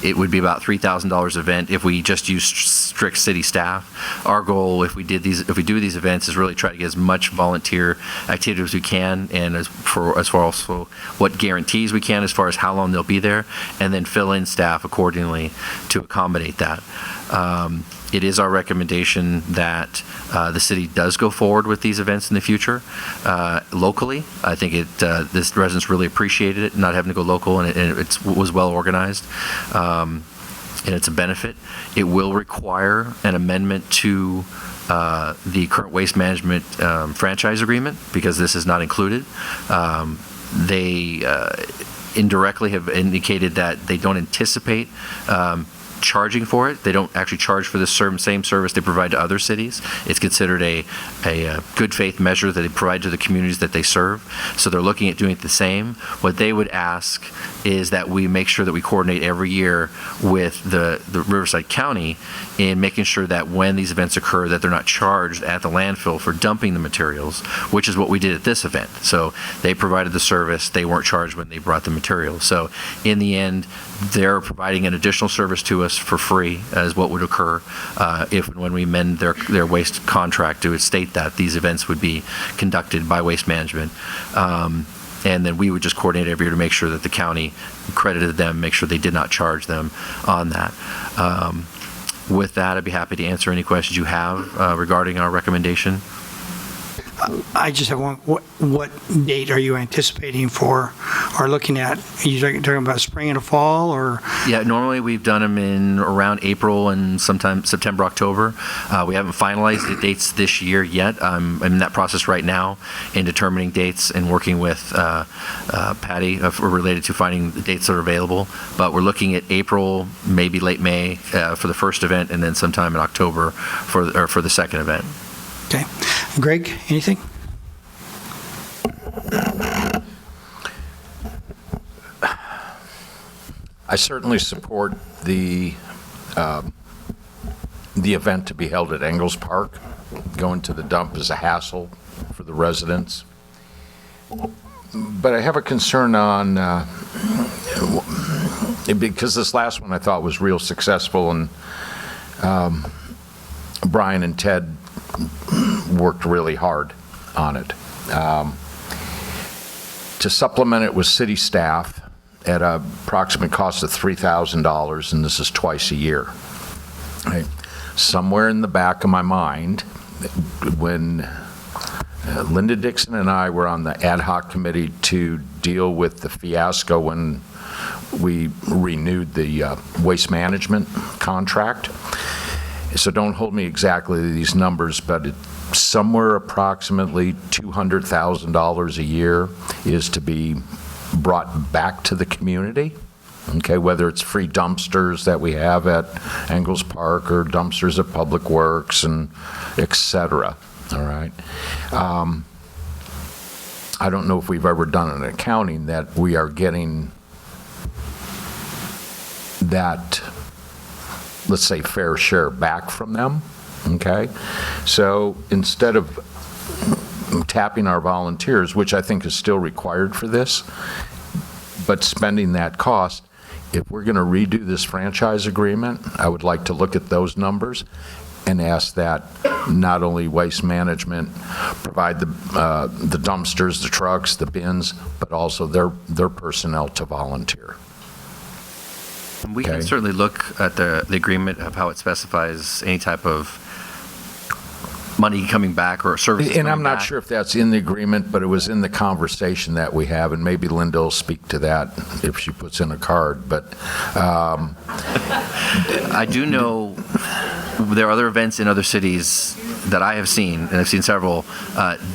it would be about $3,000 event if we just use strict city staff. Our goal, if we do these events, is really try to get as much volunteer activity as we can, and as far as what guarantees we can as far as how long they'll be there, and then fill in staff accordingly to accommodate that. It is our recommendation that the city does go forward with these events in the future locally. I think this residents really appreciated it, not having to go local, and it was well organized, and it's a benefit. It will require an amendment to the current waste management franchise agreement, because this is not included. They indirectly have indicated that they don't anticipate charging for it. They don't actually charge for the same service they provide to other cities. It's considered a good faith measure that they provide to the communities that they serve. So they're looking at doing it the same. What they would ask is that we make sure that we coordinate every year with the Riverside County in making sure that when these events occur, that they're not charged at the landfill for dumping the materials, which is what we did at this event. So they provided the service. They weren't charged when they brought the materials. So in the end, they're providing an additional service to us for free, as what would occur if and when we amend their waste contract to state that these events would be conducted by Waste Management. And then we would just coordinate every year to make sure that the county credited them, make sure they did not charge them on that. With that, I'd be happy to answer any questions you have regarding our recommendation. I just have one. What date are you anticipating for or looking at? Are you talking about spring and fall, or? Yeah, normally we've done them in around April and sometime September, October. We haven't finalized the dates this year yet. I'm in that process right now in determining dates and working with Patty related to finding the dates that are available. But we're looking at April, maybe late May for the first event, and then sometime in October for the second event. Okay. Greg, anything? I certainly support the event to be held at Ingalls Park. Going to the dump is a hassle for the residents. But I have a concern on, because this last one I thought was real successful, and Brian and Ted worked really hard on it. To supplement it with city staff at an approximate cost of $3,000, and this is twice a year. Right. Somewhere in the back of my mind, when Linda Dixon and I were on the ad hoc committee to deal with the fiasco when we renewed the waste management contract. So don't hold me exactly to these numbers, but it's somewhere approximately $200,000 a year is to be brought back to the community. Okay, whether it's free dumpsters that we have at Ingalls Park or dumpsters at Public Works and et cetera. All right. I don't know if we've ever done an accounting that we are getting that, let's say, fair share back from them. Okay. So instead of tapping our volunteers, which I think is still required for this, but spending that cost, if we're going to redo this franchise agreement, I would like to look at those numbers and ask that not only Waste Management provide the dumpsters, the trucks, the bins, but also their personnel to volunteer. We can certainly look at the agreement of how it specifies any type of money coming back or services And I'm coming not back. sure if that's in the agreement, but it was in the conversation that we have, and maybe Linda will speak to that if she puts in a card, but I do know there are other events in other cities that I have seen, and I've seen several,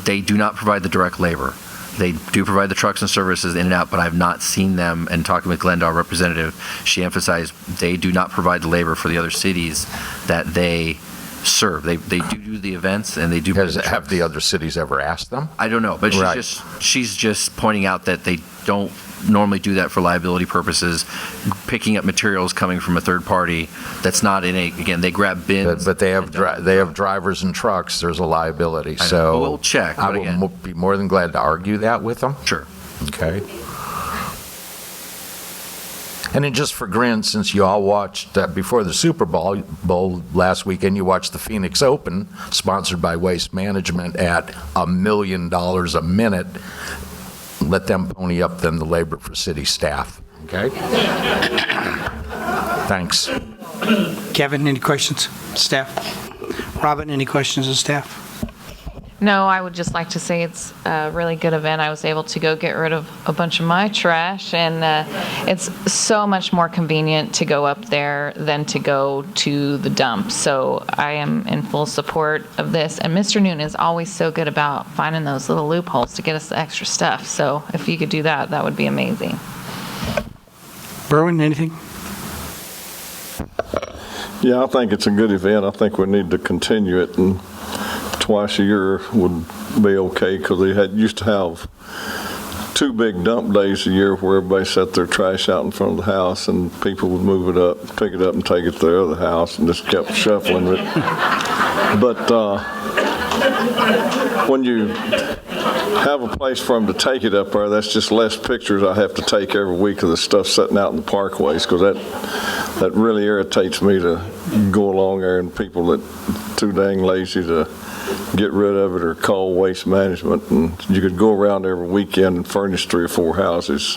they do not provide the direct labor. They do provide the trucks and services in and out, but I've not seen them, and talking with Glenda, our representative, she emphasized they do not provide the labor for the other cities that they serve. They do the events, and they do. Have the other cities ever asked them? I don't know, but Right. she's just pointing out that they don't normally do that for liability purposes, picking up materials coming from a third party that's not in a, again, they grab bins. But they have drivers and trucks, there's a liability, so. We'll check, I but will again. be more than glad to argue that with them. Sure. Okay. And then just for grins, since you all watched, before the Super Bowl last weekend, you watched the Phoenix Open, sponsored by Waste Management at $1 million a minute. Let them pony up then the labor for city staff, okay? Thanks. Kevin, any questions? Staff? Robin, any questions of staff? No, I would just like to say it's a really good event. I was able to go get rid of a bunch of my trash, and it's so much more convenient to go up there than to go to the dump. So I am in full support of this. And Mr. Newton is always so good about finding those little loopholes to get us the extra stuff. So if you could do that, that would be amazing. Berwin, anything? Yeah, I think it's a good event. I think we need to continue it, and twice a year would be okay, because they used to have 2 big dump days a year where everybody set their trash out in front of the house, and people would move it up, pick it up, and take it to their other house, and just kept shuffling it. But when you have a place for them to take it up there, that's just less pictures I have to take every week of the stuff sitting out in the parkways, because that really irritates me to go along there and people that too dang lazy to get rid of it or call Waste Management. And you could go around every weekend and furnish 3 or 4 houses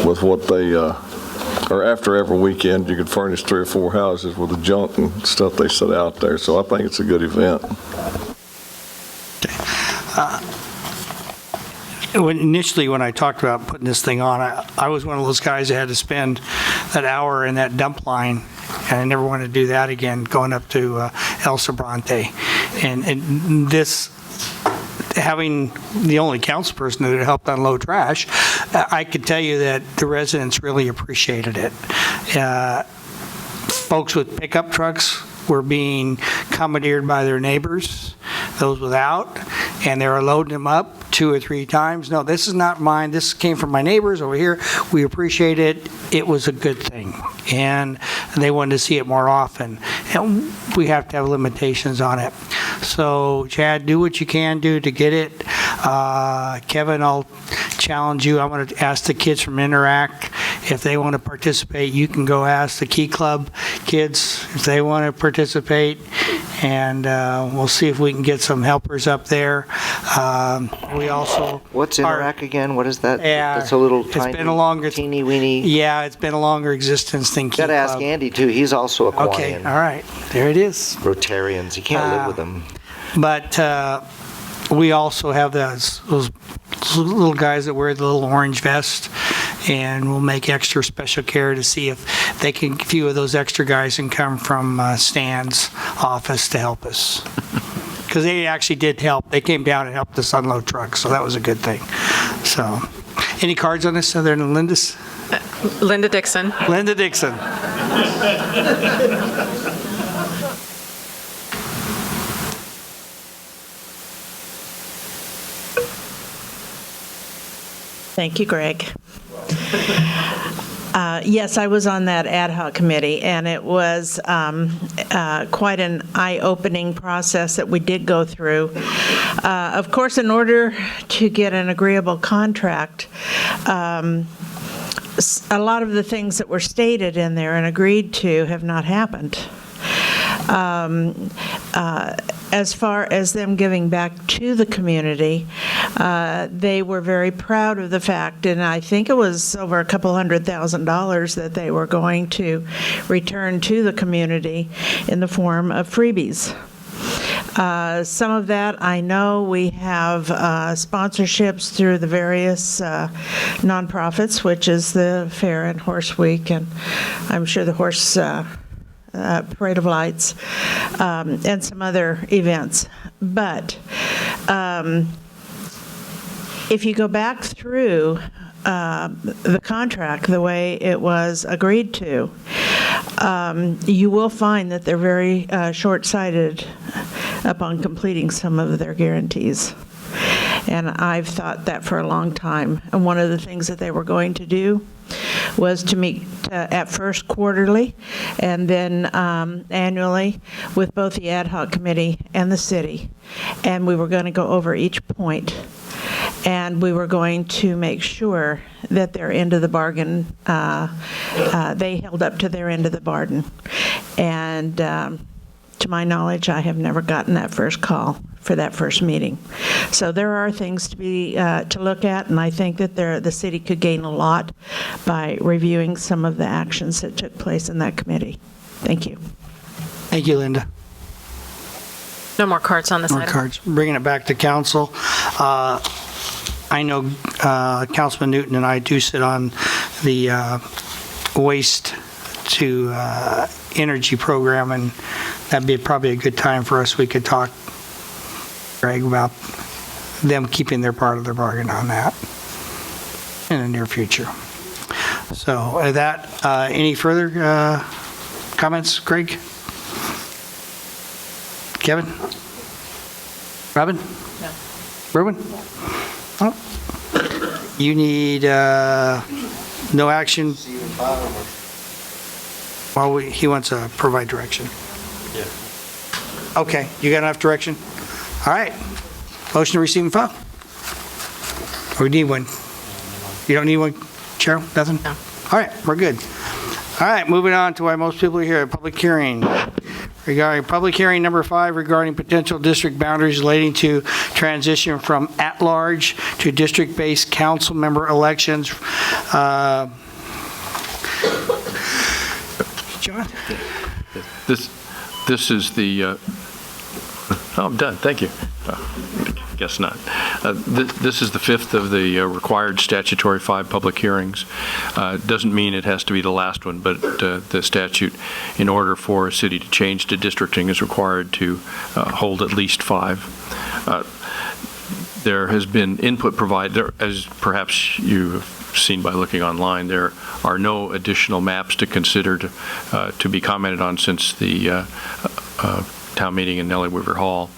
with what they, or after every weekend, you could furnish 3 or 4 houses with the junk and stuff they set out there. So I think it's a good event. Initially, when I talked about putting this thing on, I was one of those guys that had to spend that hour in that dump line, and I never want to do that again, going up to El Sobrante. And this, having the only council person that helped unload trash, I could tell you that the residents really appreciated it. Folks with pickup trucks were being commandeered by their neighbors, those without, and they were loading them up 2 or 3 times. No, this is not mine. This came from my neighbors over here. We appreciate it. It was a good thing. And they wanted to see it more often. And we have to have limitations on it. So, Chad, do what you can do to get it. Kevin, I'll challenge you. I'm going to ask the kids from Interact if they want to participate. You can go ask the Key Club kids if they want to participate. And we'll see if we can get some helpers up there. We also... What's Interact again? What is that? Yeah, it's a little it's tiny, been a longer, teeny weeny... Yeah, it's been a longer existence than Key Club. Got to ask Andy, too. He's also a Kiwanis. Okay, all right. There it is. Rotarians. You can't live with them. But we also have those little guys that wear the little orange vest, and we'll make extra special care to see if they can, a few of those extra guys can come from Stan's office to help us. Because they actually did help. They came down and helped us unload trucks, so that was a good thing. So, any cards on this other than Linda's? Linda Dixon. Linda Dixon. Thank you, Greg. Yes, I was on that ad hoc committee, and it was quite an eye-opening process that we did go through. Of course, in order to get an agreeable contract, a lot of the things that were stated in there and agreed to have not happened. As far as them giving back to the community, they were very proud of the fact, and I think it was over $200,000 that they were going to return to the community in the form of freebies. Some of that, I know we have sponsorships through the various nonprofits, which is the Fair and Horse Week, and I'm sure the Horse Parade of Lights, and some other events. But if you go back through the contract, the way it was agreed to, you will find that they're very short-sighted upon completing some of their guarantees. And I've thought that for a long time. And one of the things that they were going to do was to meet at first quarterly and then annually with both the ad hoc committee and the city. And we were going to go over each point. And we were going to make sure that their end of the bargain, they held up to their end of the bargain. And to my knowledge, I have never gotten that first call for that first meeting. So there are things to be to look at, and I think that the city could gain a lot by reviewing some of the actions that took place in that committee. Thank you. Thank you, Linda. No more cards on this More item. cards. Bringing it back to council. I know Councilman Newton and I do sit on the waste to energy program, and that'd be probably a good time for us. We could talk, Greg, about them keeping their part of their bargain on that in the near future. So with that, any further comments, Greg? Kevin? Robin? No. Ruben? Oh. You need no action? Well, he wants to provide direction. Yeah. Okay, you got enough direction? All right. Motion to receive and file. Or we need one? You don't need one, Cheryl? Nothing? No. All right, we're good. All right, moving on to why most people are here, public hearing. Regarding public hearing number 5 regarding potential district boundaries relating to transition from at-large to district-based council member elections. John? This is the, oh, I'm done, thank you. Guess not. This is the 5th of the required statutory 5 public hearings. Doesn't mean it has to be the last one, but the statute, in order for a city to change to districting, is required to hold at least 5. There has been input provided, as perhaps you've seen by looking online. There are no additional maps to consider to be commented on since the town meeting in Nellie Weaver Hall,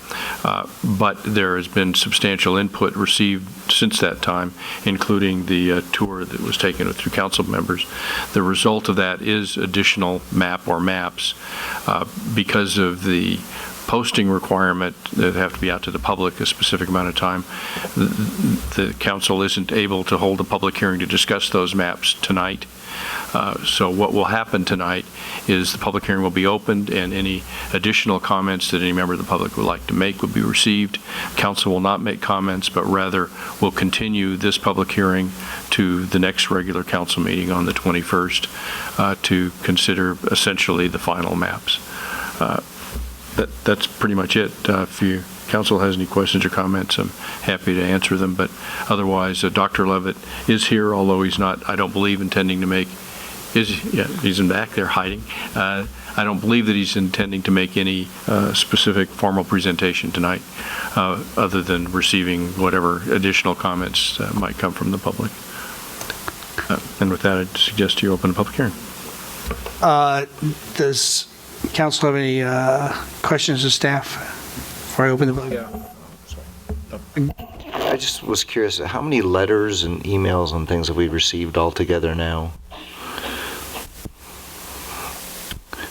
but there has been substantial input received since that time, including the tour that was taken through council members. The result of that is additional map or maps because of the posting requirement that have to be out to the public a specific amount of time. The council isn't able to hold a public hearing to discuss those maps tonight. So what will happen tonight is the public hearing will be opened, and any additional comments that any member of the public would like to make will be received. Council will not make comments, but rather will continue this public hearing to the next regular council meeting on the 21st to consider essentially the final maps. That's pretty much it. If you council has any questions or comments, I'm happy to answer them, but otherwise Dr. Levitt is here, although he's not, I don't believe, intending to make, he's in back there hiding. I don't believe that he's intending to make any specific formal presentation tonight, other than receiving whatever additional comments might come from the public. And with that, I'd suggest you open a public hearing. Does council have any questions of staff before I open the public? I just was curious, how many letters and emails and things have we received altogether now?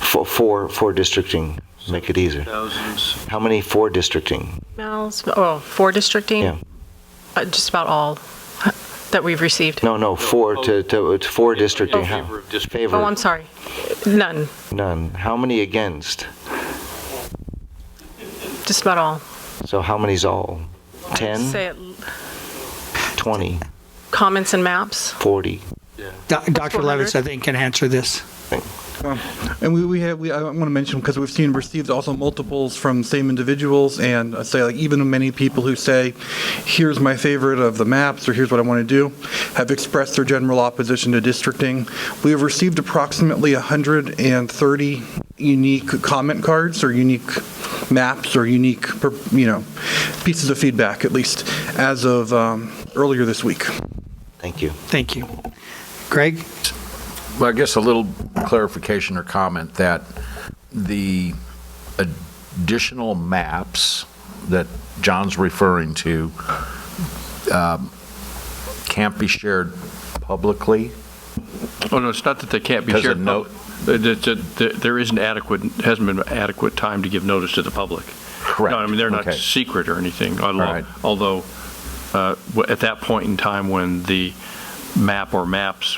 For districting, make it easier. Thousands. How many for districting? Emails, for districting? Yeah. Just about all that we've received. No, for districting. Favor. Oh, I'm sorry. None. None. How many against? Just about all. So how many's all? 10? Say it. 20? Comments and maps? 40? Dr. Levitz, I think, can answer this. And I want to mention, because we've received also multiples from same individuals, and say like even many people who say, here's my favorite of the maps, or here's what I want to do, have expressed their general opposition to districting. We have received approximately 130 unique comment cards, or unique maps, or unique, pieces of feedback, at least, as of earlier this week. Thank you. Thank you. Greg? Well, I guess a little clarification or comment that the additional maps that John's referring to can't be shared publicly? Oh, no, it's not that they can't be shared. There hasn't been adequate time to give notice to the public. Correct. No, I mean, they're not secret or anything. Although, at that point in time when the map or maps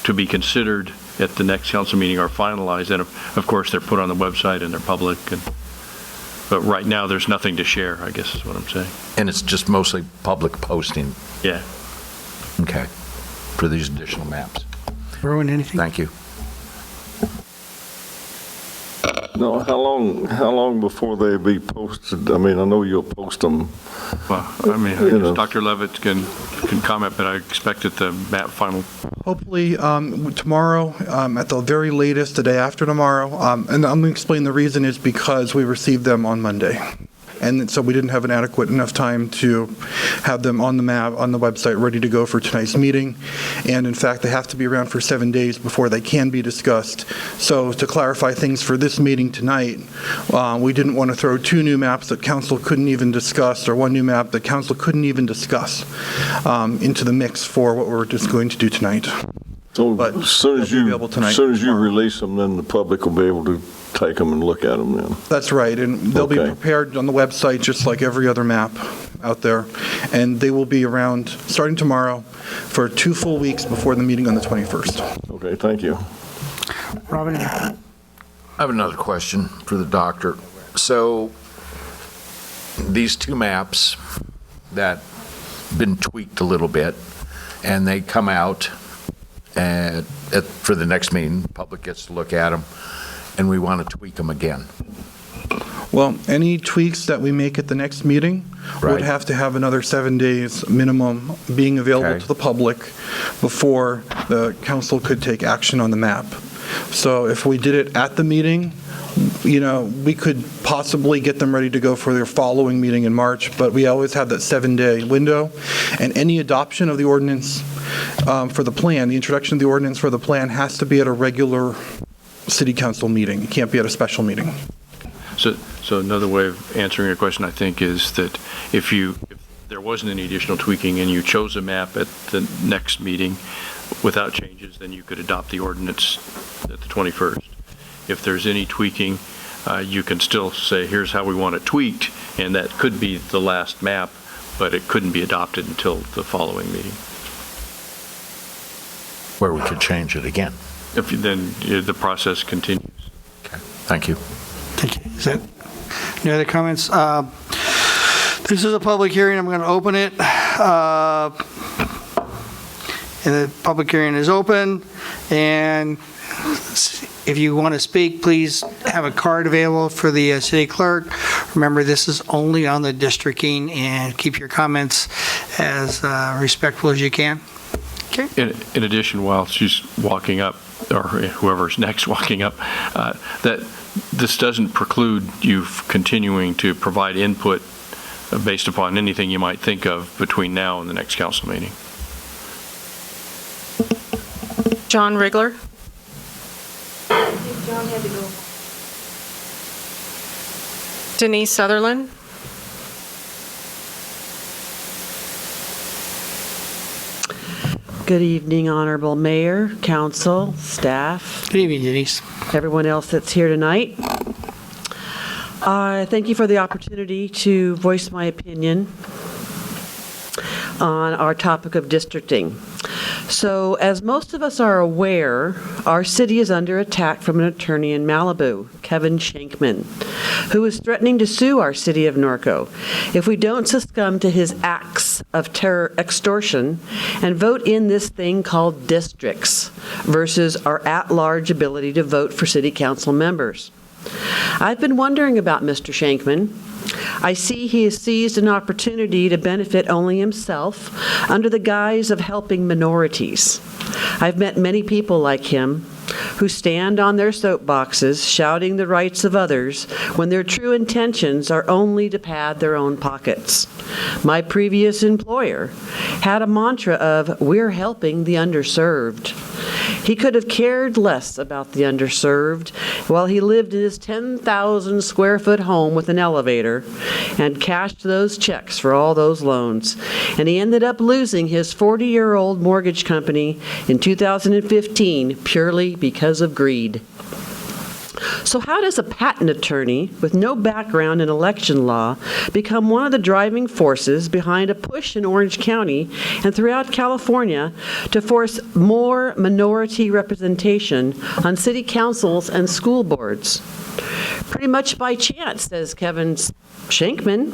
to be considered at the next council meeting are finalized, then of course they're put on the website and they're public. But right now there's nothing to share, I guess is what I'm saying. And it's just mostly public posting? Yeah. Okay. For these additional maps. Rowan, anything? Thank you. No, how long before they be posted? I mean, I know you'll post them. Well, I mean, I guess Dr. Levitt can comment, but I expect that the map final. Hopefully tomorrow, at the very latest, the day after tomorrow. And I'm going to explain the reason is because we received them on Monday. And so we didn't have an adequate enough time to have them on the map, on the website, ready to go for tonight's meeting. And in fact, they have to be around for 7 days before they can be discussed. So to clarify things for this meeting tonight, we didn't want to throw 2 new maps that council couldn't even discuss, or 1 new map that council couldn't even discuss into the mix for what we're just going to do tonight. So as soon as you release them, then the public will be able to take them and look at them then. That's right, and they'll be prepared on the website just like every other map out there. And they will be around starting tomorrow for 2 full weeks before the meeting on the 21st. Okay, thank you. Robin? I have another question for the doctor. So these 2 maps that been tweaked a little bit, and they come out for the next meeting, the public gets to look at them, and we want to tweak them again. Well, any tweaks that we make at the next meeting would have to have another 7 days minimum being available to the public before the council could take action on the map. So if we did it at the meeting, we could possibly get them ready to go for their following meeting in March, but we always have that 7-day window. And any adoption of the ordinance for the plan, the introduction of the ordinance for the plan has to be at a regular city council meeting. It can't be at a special meeting. So another way of answering your question, I think, is that if there wasn't any additional tweaking and you chose a map at the next meeting without changes, then you could adopt the ordinance at the 21st. If there's any tweaking, you can still say, here's how we want it tweaked, and that could be the last map, but it couldn't be adopted until the following meeting. Where we could change it again. Then the process continues. Okay, thank you. Thank you. Is that any other comments? This is a public hearing. I'm going to open it. And the public hearing is open. And if you want to speak, please have a card available for the city clerk. Remember, this is only on the districting, and keep your comments as respectful as you can. Okay. In addition, while she's walking up, or whoever's next walking up, that this doesn't preclude you continuing to provide input based upon anything you might think of between now and the next council meeting. John Rigler? John had to go. Denise Sutherland? Good evening, Honorable Mayor, Council, staff. Good evening, Denise. Everyone else that's here tonight. Thank you for the opportunity to voice my opinion on our topic of districting. So, as most of us are aware, our city is under attack from an attorney in Malibu, Kevin Shankman, who is threatening to sue our city of Norco if we don't succumb to his acts of terror extortion and vote in this thing called districts versus our at-large ability to vote for city council members. I've been wondering about Mr. Shankman. I see he has seized an opportunity to benefit only himself under the guise of helping minorities. I've met many people like him who stand on their soapboxes shouting the rights of others when their true intentions are only to pad their own pockets. My previous employer had a mantra of, "We're helping the underserved." He could have cared less about the underserved while he lived in his 10,000 square foot home with an elevator and cashed those checks for all those loans. And he ended up losing his 40-year-old mortgage company in 2015 purely because of greed. So how does a patent attorney with no background in election law become one of the driving forces behind a push in Orange County and throughout California to force more minority representation on city councils and school boards? Pretty much by chance, says Kevin Shankman,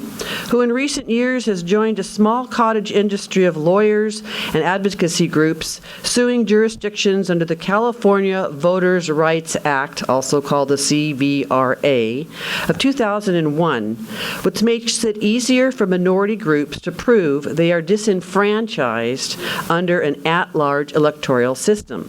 who in recent years has joined a small cottage industry of lawyers and advocacy groups suing jurisdictions under the California Voters' Rights Act, also called the CVRA, of 2001, which makes it easier for minority groups to prove they are disenfranchised under an at-large electoral system.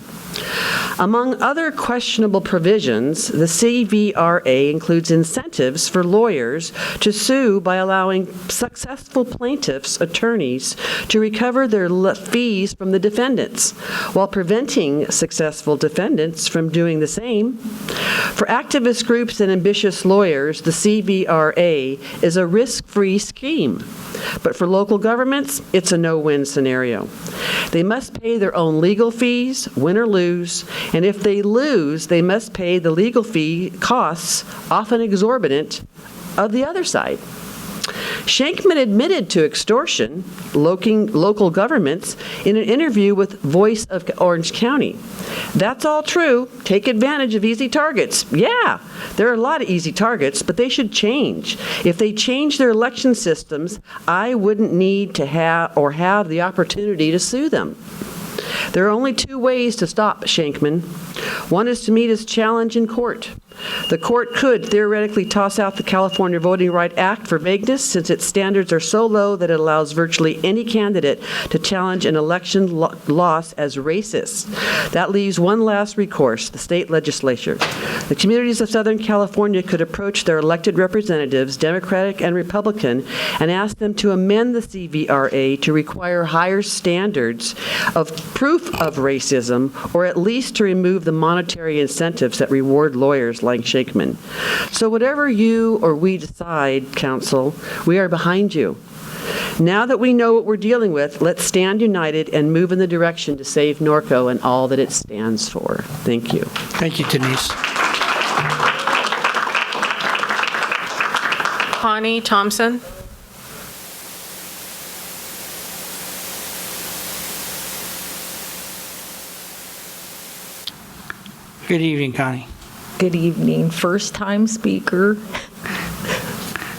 Among other questionable provisions, the CVRA includes incentives for lawyers to sue by allowing successful plaintiffs' attorneys to recover their fees from the defendants, while preventing successful defendants from doing the same. For activist groups and ambitious lawyers, the CVRA is a risk-free scheme. But for local governments, it's a no-win scenario. They must pay their own legal fees, win or lose, and if they lose, they must pay the legal fee costs, often exorbitant, of the other side. Shankman admitted to extortion local governments in an interview with Voice of Orange County. That's all true. Take advantage of easy targets. Yeah, there are a lot of easy targets, but they should change. If they change their election systems, I wouldn't need to have the opportunity to sue them. There are only two ways to stop Shankman. One is to meet his challenge in court. The court could theoretically toss out the California Voting Rights Act for vagueness, since its standards are so low that it allows virtually any candidate to challenge an election loss as racist. That leaves one last recourse, the state legislature. The communities of Southern California could approach their elected representatives, Democratic and Republican, and ask them to amend the CVRA to require higher standards of proof of racism, or at least to remove the monetary incentives that reward lawyers like Shankman. So whatever you or we decide, Council, we are behind you. Now that we know what we're dealing with, let's stand united and move in the direction to save Norco and all that it stands for. Thank you. Thank you, Denise. Connie Thompson. Good evening, Connie. Good evening. First-time speaker.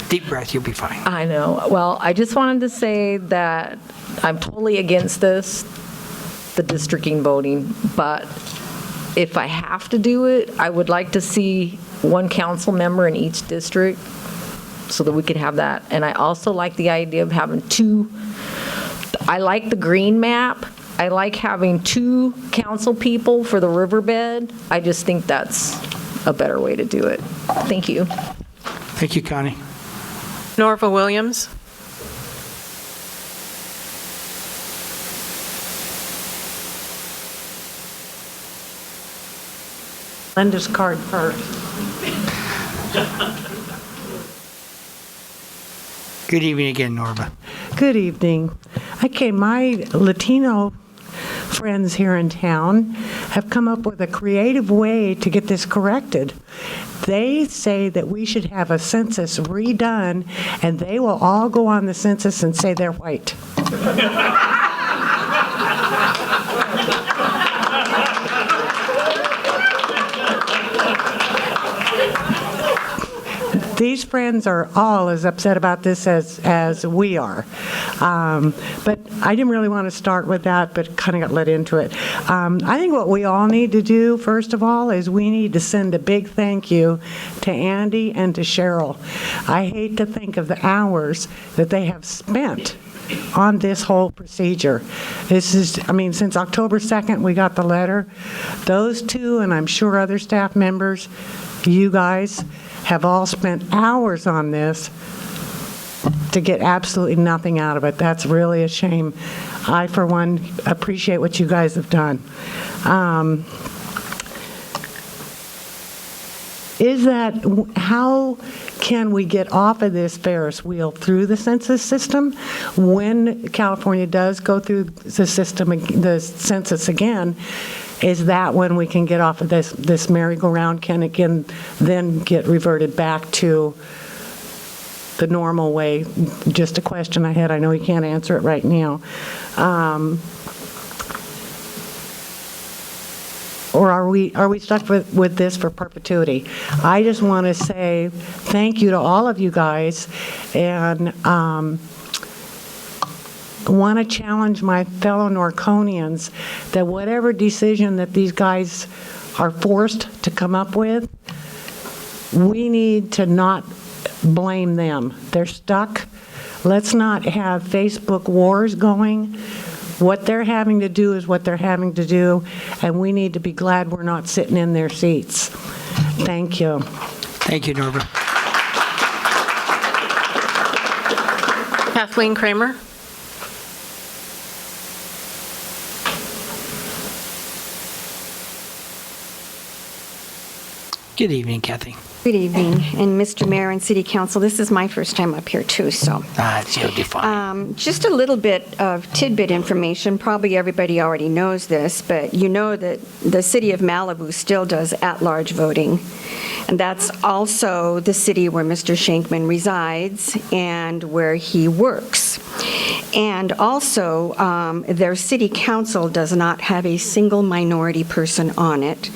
Deep breath, you'll be fine. I know. Well, I just wanted to say that I'm totally against this, the districting voting, but if I have to do it, I would like to see one council member in each district so that we could have that. And I also like the idea of having two. I like the green map. I like having two council people for the riverbed. I just think that's a better way to do it. Thank you. Thank you, Connie. Norva Williams. Linda's card first. Good evening again, Norva. Good evening. Okay, my Latino friends here in town have come up with a creative way to get this corrected. They say that we should have a census redone, and they will all go on the census and say they're white. these friends are all as upset about this as we are. But I didn't really want to start with that, but kind of got led into it. I think what we all need to do, first of all, is we need to send a big thank you to Andy and to Cheryl. I hate to think of the hours that they have spent on this whole procedure. This is, I mean, since October 2nd we got the letter, those two, and I'm sure other staff members, you guys, have all spent hours on this to get absolutely nothing out of it. That's really a shame. I, for one, appreciate what you guys have done. How can we get off of this Ferris wheel through the census system? When California does go through the system, the census again, is that when we can get off of this merry-go-round? Can it then get reverted back to the normal way? Just a question I had. I know you can't answer it right now. Or are we stuck with this for perpetuity? I just want to say thank you to all of you guys, and want to challenge my fellow Norconians that whatever decision that these guys are forced to come up with, we need to not blame them. They're stuck. Let's not have Facebook wars going. What they're having to do is what they're having to do, and we need to be glad we're not sitting in their seats. Thank you. Thank you, Norva. Kathleen Kramer. Good evening, Kathy. Good evening, and Mr. Mayor and City Council, this is my first time up here too, so. You'll do fine. Just a little bit of tidbit information, probably everybody already knows this, but you know that the city of Malibu still does at-large voting, and that's also the city where Mr. Shankman resides and where he works. And also, their city council does not have a single minority person on it,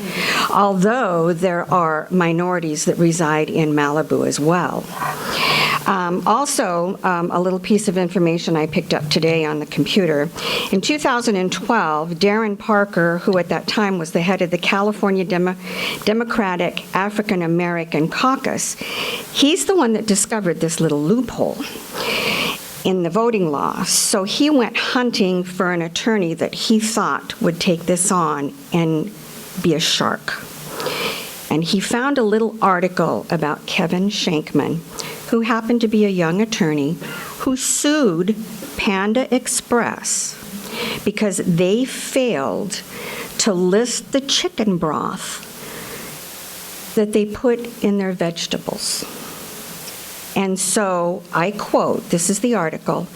although there are minorities that reside in Malibu as well. Also, a little piece of information I picked up today on the computer. In 2012, Darren Parker, who at that time was the head of the California Democratic African American Caucus, he's the one that discovered this little loophole in the voting law. So he went hunting for an attorney that he thought would take this on and be a shark. And he found a little article about Kevin Shankman, who happened to be a young attorney who sued Panda Express because they failed to list the chicken broth that they put in their vegetables. And so, I quote, this is the article,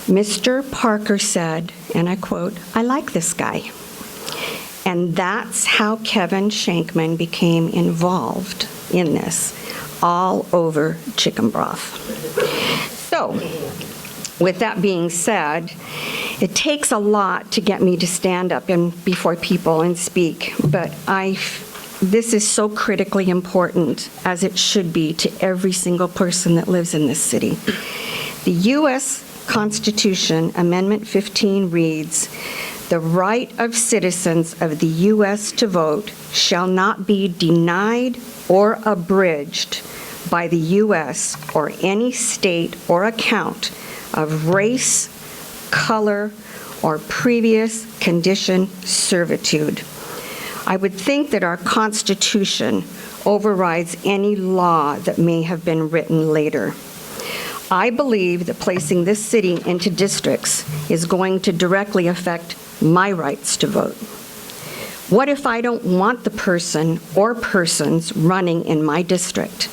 Mr. Parker said, and I quote, "I like this guy." And that's how Kevin Shankman became involved in this, all over chicken broth. So, with that being said, it takes a lot to get me to stand up before people and speak, but this is so critically important, as it should be to every single person that lives in this city. The U.S. Constitution, Amendment 15 reads, "The right of citizens of the U.S. to vote shall not be denied or abridged by the U.S. or any state or account of race, color, or previous condition servitude." I would think that our Constitution overrides any law that may have been written later. I believe that placing this city into districts is going to directly affect my rights to vote. What if I don't want the person or persons running in my district?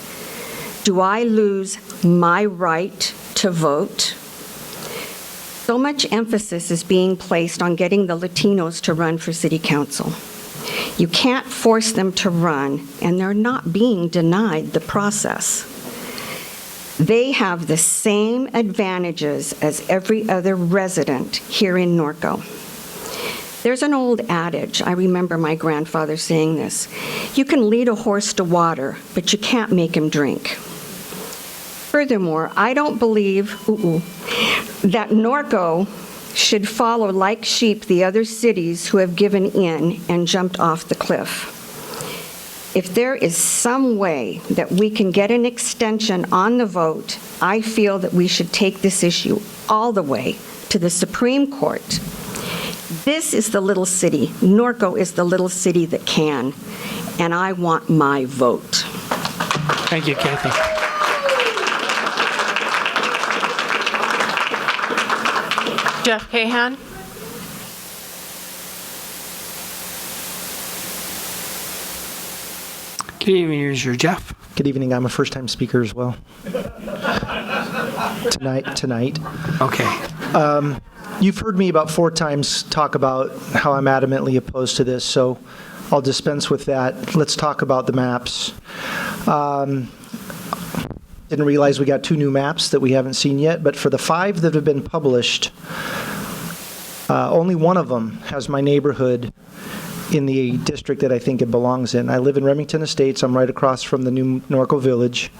Do I lose my right to vote? So much emphasis is being placed on getting the Latinos to run for city council. You can't force them to run, and they're not being denied the process. They have the same advantages as every other resident here in Norco. There's an old adage, I remember my grandfather saying this, you can lead a horse to water, but you can't make him drink. Furthermore, I don't believe that Norco should follow like sheep the other cities who have given in and jumped off the cliff. If there is some way that we can get an extension on the vote, I feel that we should take this issue all the way to the Supreme Court. This is the little city. Norco is the little city that can, and I want my vote. Thank you, Kathy. Jeff Kahan. Good evening, Mr. Jeff. Good evening. I'm a first-time speaker as well. Tonight. Okay. You've heard me about 4 times talk about how I'm adamantly opposed to this, so I'll dispense with that. Let's talk about the maps. Didn't realize we got 2 new maps that we haven't seen yet, but for the 5 that have been published, only one of them has my neighborhood in the district that I think it belongs in. I live in Remington Estates. I'm right across from the new Norco Village.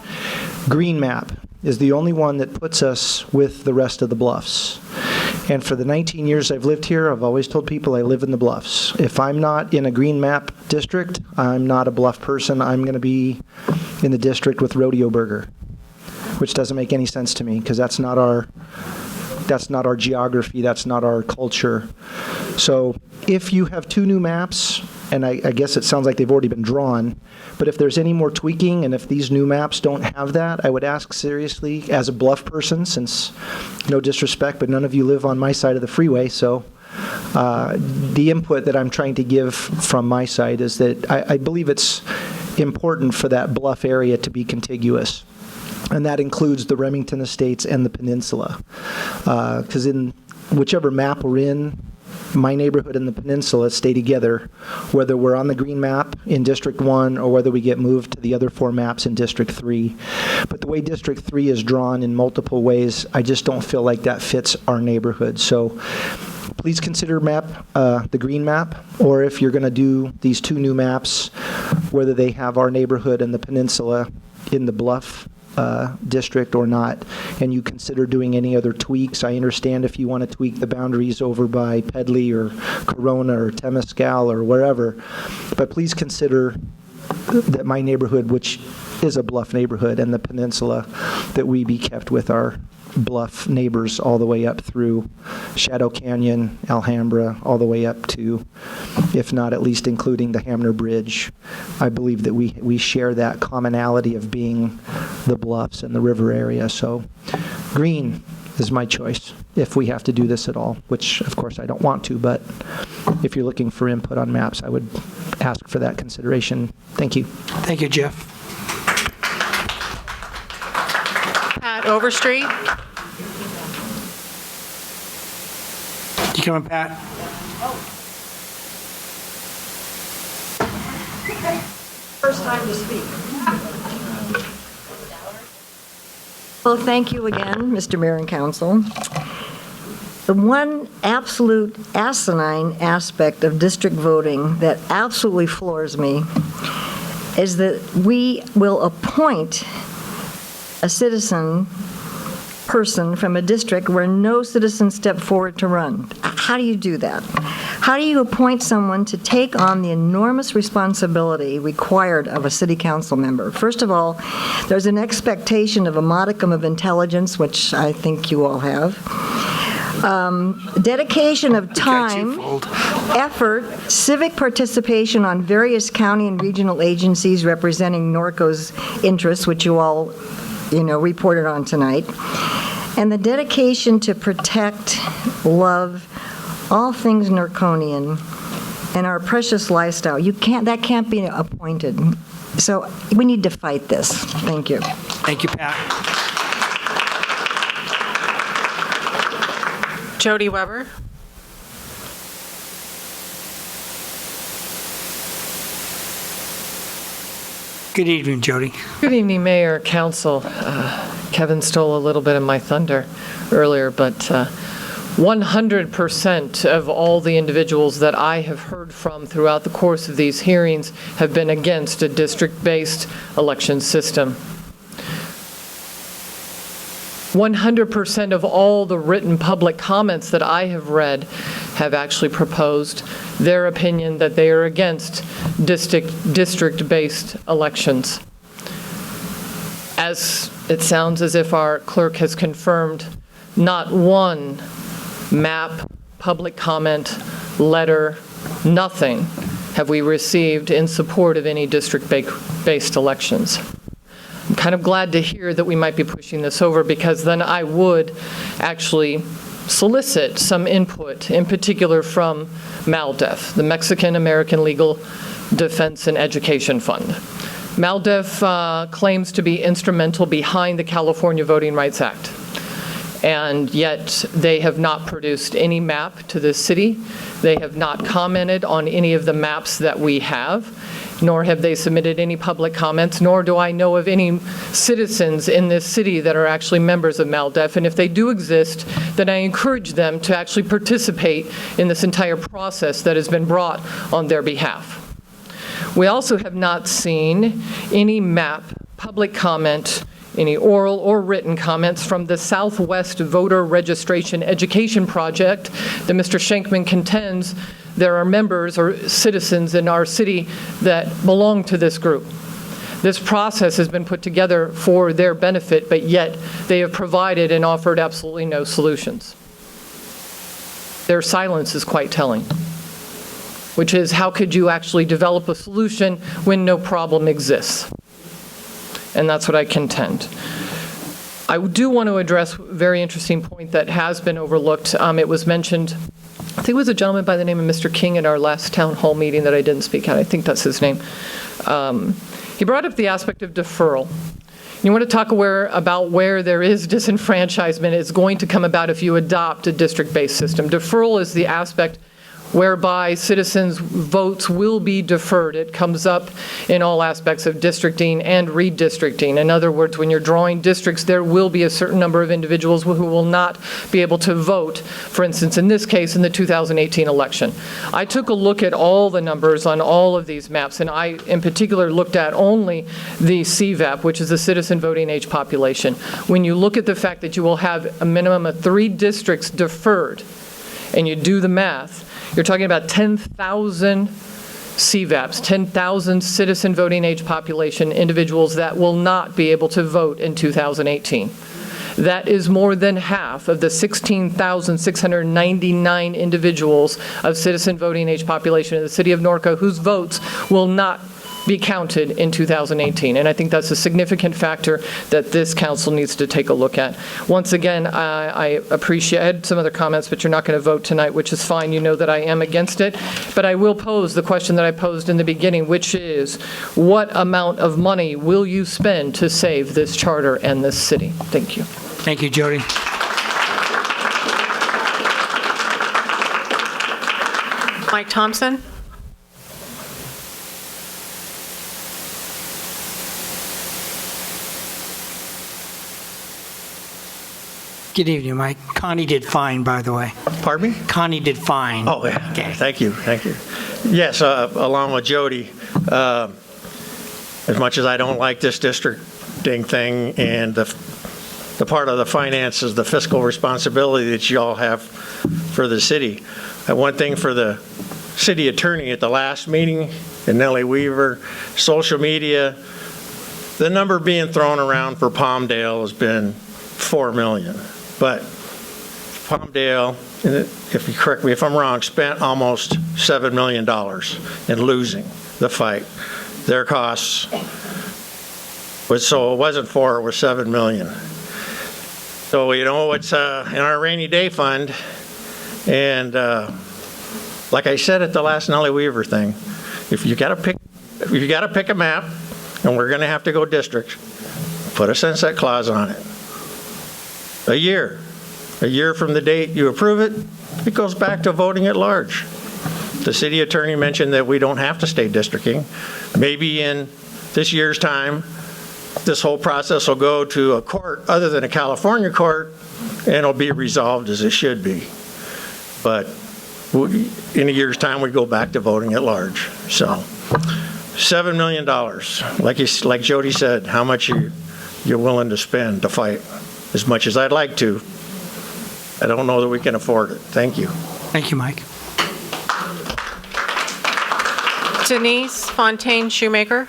Green map is the only one that puts us with the rest of the bluffs. And for the 19 years I've lived here, I've always told people I live in the bluffs. If I'm not in a green map district, I'm not a bluff person. I'm going to be in the district with Rodeo Burger, which doesn't make any sense to me because that's not our geography, that's not our culture. So if you have 2 new maps, and I guess it sounds like they've already been drawn, but if there's any more tweaking and if these new maps don't have that, I would ask seriously as a bluff person, since no disrespect, but none of you live on my side of the freeway, so the input that I'm trying to give from my side is that I believe it's important for that bluff area to be contiguous. And that includes the Remington Estates and the peninsula. Because in whichever map we're in, my neighborhood and the peninsula stay together, whether we're on the green map in District 1 or whether we get moved to the other 4 maps in District 3. But the way District 3 is drawn in multiple ways, I just don't feel like that fits our neighborhood. So please consider the green map, or if you're going to do these 2 new maps, whether they have our neighborhood and the peninsula in the bluff district or not, and you consider doing any other tweaks. I understand if you want to tweak the boundaries over by Pedley or Corona or Temescal or wherever, but please consider that my neighborhood, which is a bluff neighborhood, and the peninsula, that we be kept with our bluff neighbors all the way up through Shadow Canyon, Alhambra, all the way up to, if not at least including the Hamner Bridge. I believe that we share that commonality of being the bluffs and the river area. So green is my choice if we have to do this at all, which of course I don't want to, but if you're looking for input on maps, I would ask for that consideration. Thank you. Thank you, Jeff. Pat Overstreet. You coming, Pat? First time to speak. Well, thank you again, Mr. Mayor and Council. The one absolute asinine aspect of district voting that absolutely floors me is that we will appoint a person from a district where no citizen stepped forward to run. How do you do that? How do you appoint someone to take on the enormous responsibility required of a city council member? First of all, there's an expectation of a modicum of intelligence, which I think you all have. Dedication of time, effort, civic participation on various county and regional agencies representing Norco's interests, which you all reported on tonight, and the dedication to protect, love, all things Norconian and our precious lifestyle. That can't be appointed. So we need to fight this. Thank you. Thank you, Pat. Jody Weber. Good evening, Jody. Good evening, Mayor, Council. Kevin stole a little bit of my thunder earlier, but 100% of all the individuals that I have heard from throughout the course of these hearings have been against a district-based election system. 100% of all the written public comments that I have read have actually proposed their opinion that they are against district-based elections. As it sounds as if our clerk has confirmed, not one map, public comment, letter, nothing have we received in support of any district-based elections. I'm kind of glad to hear that we might be pushing this over, because then I would actually solicit some input, in particular from MALDEF, the Mexican American Legal Defense and Education Fund. MALDEF claims to be instrumental behind the California Voting Rights Act, and yet they have not produced any map to this city. They have not commented on any of the maps that we have, nor have they submitted any public comments, nor do I know of any citizens in this city that are actually members of MALDEF. And if they do exist, then I encourage them to actually participate in this entire process that has been brought on their behalf. We also have not seen any map, public comment, any oral or written comments from the Southwest Voter Registration Education Project that Mr. Shankman contends there are members or citizens in our city that belong to this group. This process has been put together for their benefit, but yet they have provided and offered absolutely no solutions. Their silence is quite telling, which is, how could you actually develop a solution when no problem exists? And that's what I contend. I do want to address a very interesting point that has been overlooked. It was mentioned, I think it was a gentleman by the name of Mr. King at our last town hall meeting that I didn't speak at. I think that's his name. He brought up the aspect of deferral. You want to talk about where there is disenfranchisement. It's going to come about if you adopt a district-based system. Deferral is the aspect whereby citizens' votes will be deferred. It comes up in all aspects of districting and redistricting. In other words, when you're drawing districts, there will be a certain number of individuals who will not be able to vote, for instance, in this case, in the 2018 election. I took a look at all the numbers on all of these maps, and I, in particular, looked at only the CVAP, which is the citizen voting age population. When you look at the fact that you will have a minimum of 3 districts deferred, and you do the math, you're talking about 10,000 CVAPs, 10,000 citizen voting age population individuals that will not be able to vote in 2018. That is more than half of the 16,699 individuals of citizen voting age population in the city of Norco whose votes will not be counted in 2018. And I think that's a significant factor that this council needs to take a look at. Once again, I appreciate, I had some other comments, but you're not going to vote tonight, which is fine. You know that I am against it. But I will pose the question that I posed in the beginning, which is, what amount of money will you spend to save this charter and this city? Thank you. Thank you, Jody. Mike Thompson? Good evening, Mike. Connie did fine, by the way. Pardon me? Connie did fine. Oh, yeah. Okay. Thank you. Thank you. Yes, along with Jody, as much as I don't like this districting thing and the part of the finances, the fiscal responsibility that you all have for the city, one thing for the city attorney at the last meeting, and Nellie Weaver, social media, the number being thrown around for Palmdale has been 4 million. But Palmdale, if you correct me if I'm wrong, spent almost $7 million in losing the fight. Their costs was, so it wasn't 4, it was 7 million. So, you know, it's in our rainy day fund. And like I said at the last Nellie Weaver thing, if you got to pick a map, and we're going to have to go district, put a sunset clause on it. A year from the date you approve it, it goes back to voting at large. The city attorney mentioned that we don't have to stay districting. Maybe in this year's time, this whole process will go to a court other than a California court, and it'll be resolved as it should be. But in a year's time, we go back to voting at large. So, $7 million. Like Jody said, how much you're willing to spend to fight as much as I'd like to. I don't know that we can afford it. Thank you. Thank you, Mike. Denise Fontaine Shoemaker.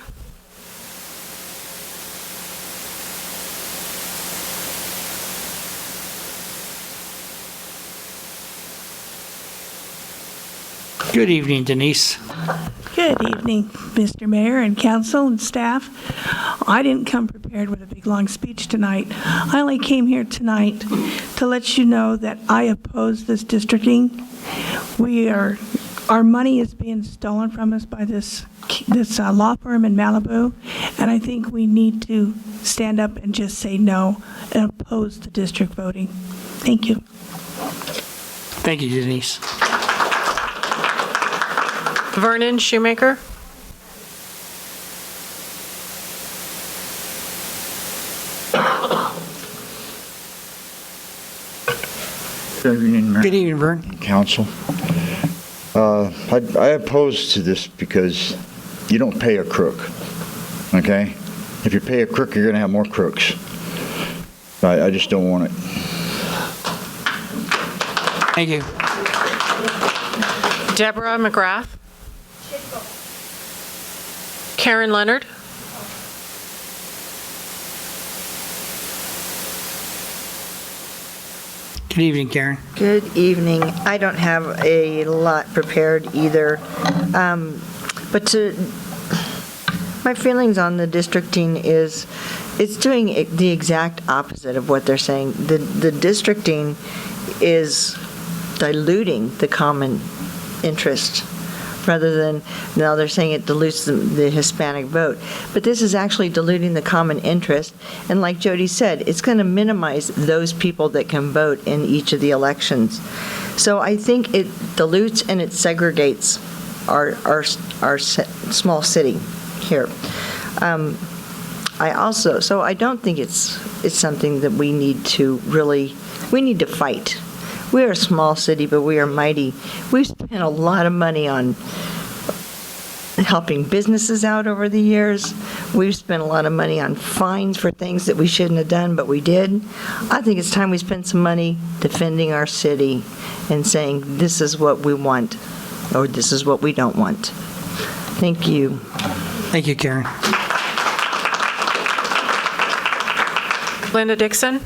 Good evening, Denise. Good evening, Mr. Mayor and council and staff. I didn't come prepared with a big, long speech tonight. I only came here tonight to let you know that I oppose this districting. Our money is being stolen from us by this law firm in Malibu, and I think we need to stand up and just say no and oppose the district voting. Thank you. Thank you, Denise. Vernon Shoemaker. Good evening, Mayor. Good evening, Vern. Council. I oppose to this because you don't pay a crook, okay? If you pay a crook, you're going to have more crooks. I just don't want it. Thank you. Deborah McGrath. Karen Leonard. Good evening, Karen. Good evening. I don't have a lot prepared either. But my feelings on the districting is it's doing the exact opposite of what they're saying. The districting is diluting the common interest rather than, now they're saying it dilutes the Hispanic vote. But this is actually diluting the common interest. And like Jody said, it's going to minimize those people that can vote in each of the elections. So I think it dilutes and it segregates our small city here. I don't think it's something that we need to fight. We are a small city, but we are mighty. We've spent a lot of money on helping businesses out over the years. We've spent a lot of money on fines for things that we shouldn't have done, but we did. I think it's time we spend some money defending our city and saying this is what we want or this is what we don't want. Thank you. Thank you, Karen. Linda Dixon.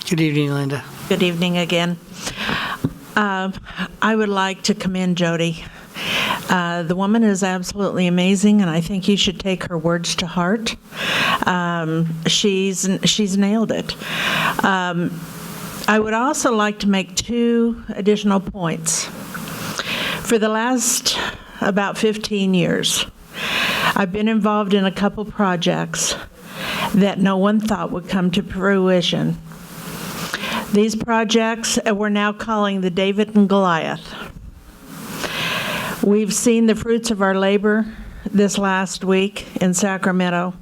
Good evening, Linda. Good evening again. I would like to commend Jody. The woman is absolutely amazing, and I think you should take her words to heart. She's nailed it. I would also like to make 2 additional points. For the last about 15 years, I've been involved in a couple projects that no one thought would come to fruition. These projects we're now calling the David and Goliath. We've seen the fruits of our labor this last week in Sacramento.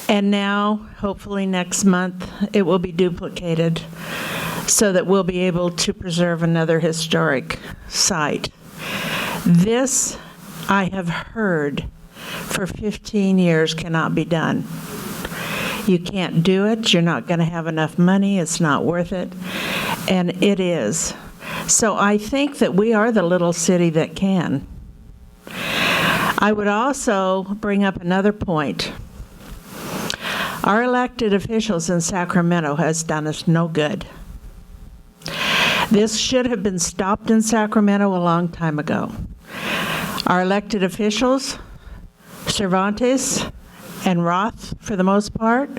And now, hopefully next month, it will be duplicated so that we'll be able to preserve another historic site. This, I have heard for 15 years, cannot be done. You can't do it. You're not going to have enough money. It's not worth it. And it is. So I think that we are the little city that can. I would also bring up another point. Our elected officials in Sacramento has done us no good. This should have been stopped in Sacramento a long time ago. Our elected officials, Cervantes and Roth, for the most part,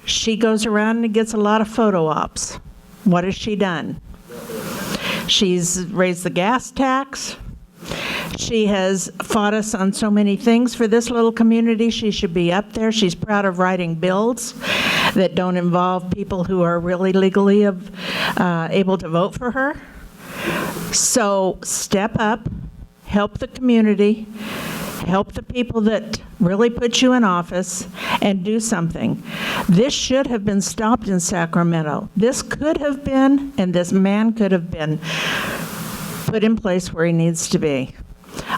she goes around and gets a lot of photo ops. What has she done? She's raised the gas tax. She has fought us on so many things for this little community. She should be up there. She's proud of writing bills that don't involve people who are really legally able to vote for her. So step up, help the community, help the people that really put you in office, and do something. This should have been stopped in Sacramento. This could have been, and this man could have been put in place where he needs to be.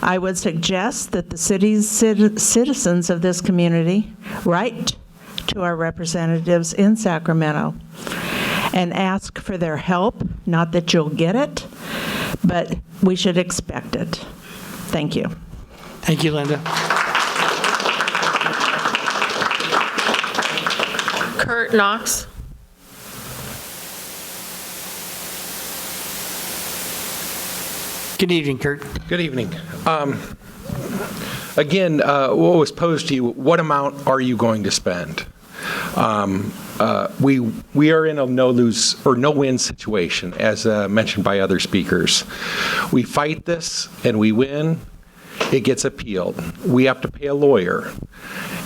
I would suggest that the city's citizens of this community write to our representatives in Sacramento and ask for their help. Not that you'll get it, but we should expect it. Thank you. Thank you, Linda. Kurt Knox. Good evening, Kurt. Good evening. Again, what was posed to you, what amount are you going to spend? We are in a no-lose or no-win situation, as mentioned by other speakers. We fight this and we win, it gets appealed. We have to pay a lawyer.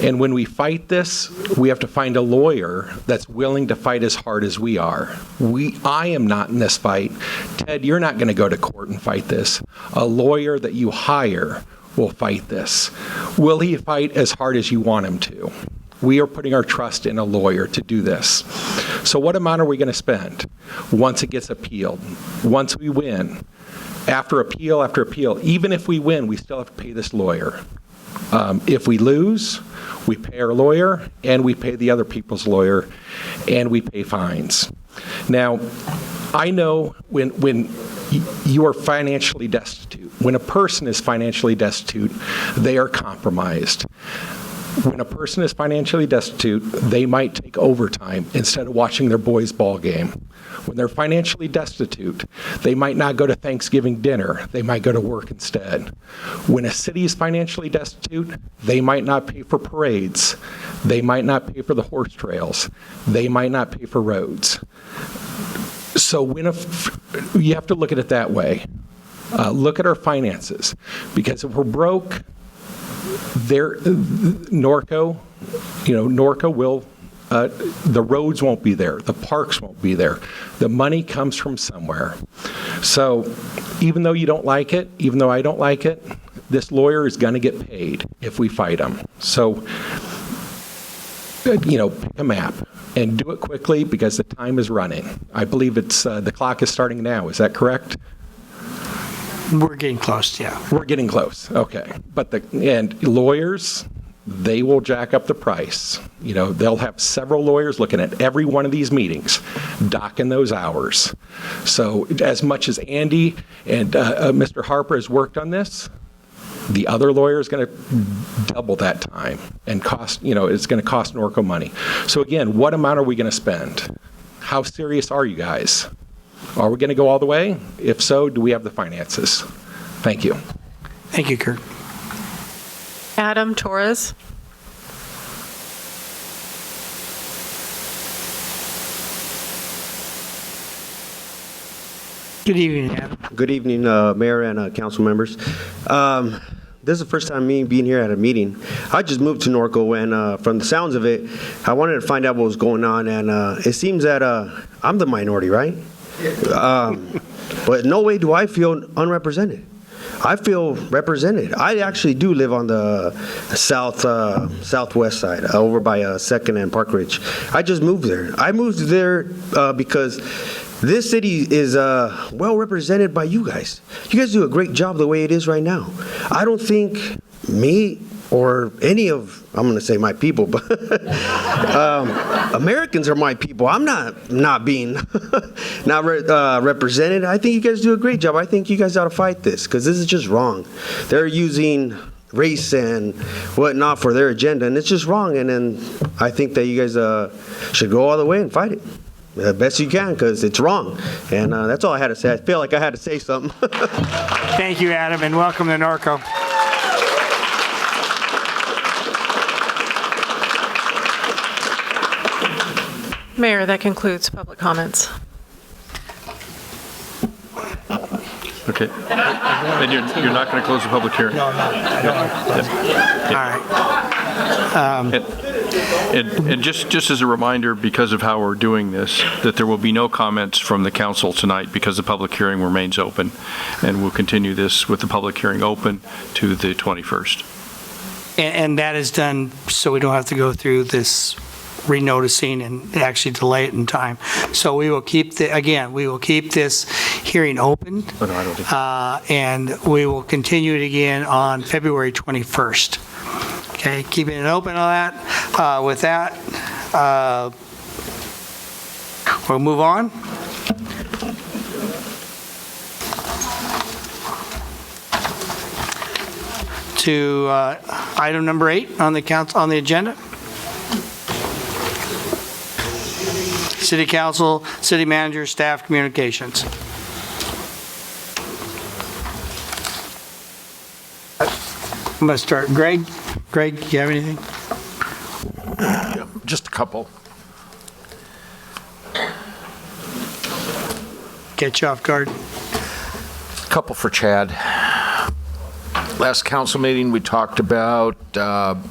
And when we fight this, we have to find a lawyer that's willing to fight as hard as we are. I am not in this fight. Ted, you're not going to go to court and fight this. A lawyer that you hire will fight this. Will he fight as hard as you want him to? We are putting our trust in a lawyer to do this. So what amount are we going to spend once it gets appealed? Once we win? After appeal, even if we win, we still have to pay this lawyer. If we lose, we pay our lawyer, and we pay the other people's lawyer, and we pay fines. Now, I know when you are financially destitute, when a person is financially destitute, they are compromised. When a person is financially destitute, they might take overtime instead of watching their boys' ball game. When they're financially destitute, they might not go to Thanksgiving dinner. They might go to work instead. When a city is financially destitute, they might not pay for parades. They might not pay for the horse trails. They might not pay for roads. So you have to look at it that way. Look at our finances. Because if we're broke, Norco will, the roads won't be there, the parks won't be there. The money comes from somewhere. So even though you don't like it, even though I don't like it, this lawyer is going to get paid if we fight him. So, pick a map and do it quickly because the time is running. I believe the clock is starting now. Is that correct? We're getting close, yeah. We're getting close, okay. And lawyers, they will jack up the price. They'll have several lawyers looking at every one of these meetings, docking those hours. So as much as Andy and Mr. Harper has worked on this, the other lawyer is going to double that time and it's going to cost Norco money. So again, what amount are we going to spend? How serious are you guys? Are we going to go all the way? If so, do we have the finances? Thank you. Thank you, Kurt. Adam Torres. Good evening, Adam. Good evening, Mayor and council members. This is the first time me being here at a meeting. I just moved to Norco, and from the sounds of it, I wanted to find out what was going on, and it seems that I'm the minority, right? But no way do I feel unrepresented. I feel represented. I actually do live on the southwest side, over by 2nd and Park Ridge. I just moved there. I moved there because this city is well represented by you guys. You guys do a great job the way it is right now. I don't think me or any of, I'm going to say my people, but Americans are my people. I'm not being represented. I think you guys do a great job. I think you guys ought to fight this because this is just wrong. They're using race and whatnot for their agenda, and it's just wrong. And then I think that you guys should go all the way and fight it. The best you can, because it's wrong. And that's all I had to say. I feel like I had to say something. Thank you, Adam, and welcome to Norco. Mayor, that concludes public comments. Okay. And you're not going to close the public hearing? No, I'm not. All right. And just as a reminder, because of how we're doing this, that there will be no comments from the council tonight because the public hearing remains open. And we'll continue this with the public hearing open to the 21st. And that is done so we don't have to go through this renoticing and actually delay it in time. So we will keep this hearing open, and we will continue it again on February 21st. Okay, keeping it open on that. With that, we'll move on. To item number 8 on the agenda. City Council, City Manager, Staff Communications. I'm going to start. Greg, do you have anything? Just a couple. Get you off guard. Couple for Chad. Last council meeting, we talked about an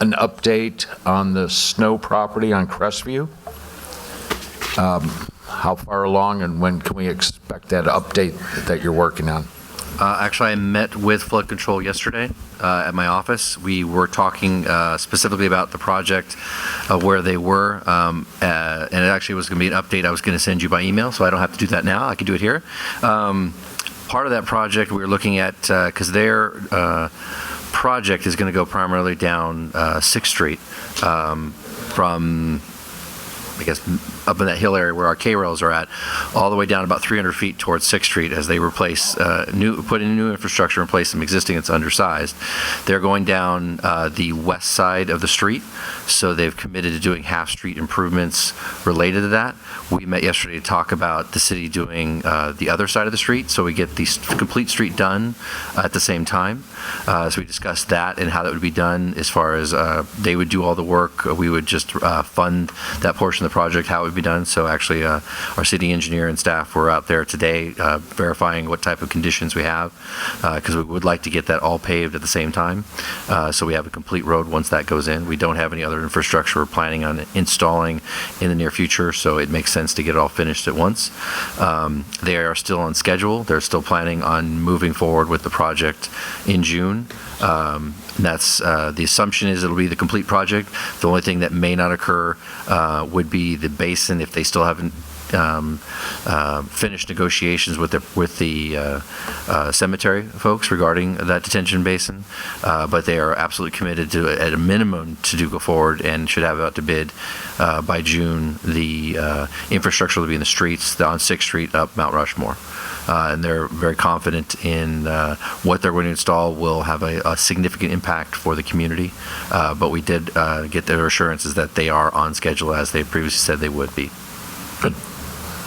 update on the snow property on Crestview. How far along and when can we expect that update that you're working on? Actually, I met with flood control yesterday at my office. We were talking specifically about the project, where they were, and it actually was going to be an update I was going to send you by email, so I don't have to do that now. I can do it here. Part of that project we were looking at, because their project is going to go primarily down 6th Street from, I guess, up in that hill area where our K-rails are at, all the way down about 300 feet towards 6th Street as they replace, put in new infrastructure and replace some existing that's undersized. They're going down the west side of the street, so they've committed to doing half-street improvements related to that. We met yesterday to talk about the city doing the other side of the street, so we get the complete street done at the same time. So we discussed that and how that would be done as far as they would do all the work. We would just fund that portion of the project, how it would be done. So actually, our city engineer and staff were out there today verifying what type of conditions we have, because we would like to get that all paved at the same time. So we have a complete road once that goes in. We don't have any other infrastructure we're planning on installing in the near future, so it makes sense to get it all finished at once. They are still on schedule. They're still planning on moving forward with the project in June. That's the assumption is it'll be the complete project. The only thing that may not occur would be the basin if they still haven't finished negotiations with the cemetery folks regarding that detention basin, but they are absolutely committed to, at a minimum, to go forward and should have it out to bid by June. The infrastructure will be in the streets on 6th Street up Mount Rushmore. And they're very confident in what they're going to install will have a significant impact for the community. But we did get their assurances that they are on schedule as they previously said they would be. Good.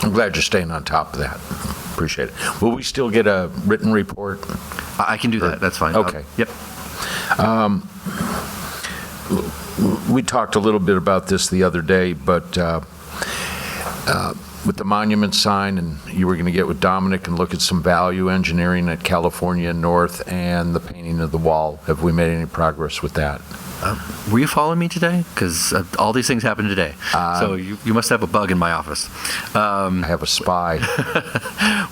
I'm glad you're staying on top of that. Appreciate it. Will we still get a written report? I can do that. That's fine. Okay. Yep. We talked a little bit about this the other day, but with the monument sign, and you were going to get with Dominic and look at some value engineering at California North and the painting of the wall. Have we made any progress with that? Were you following me today? Because all these things happened today. So you must have a bug in my office. I have a spy.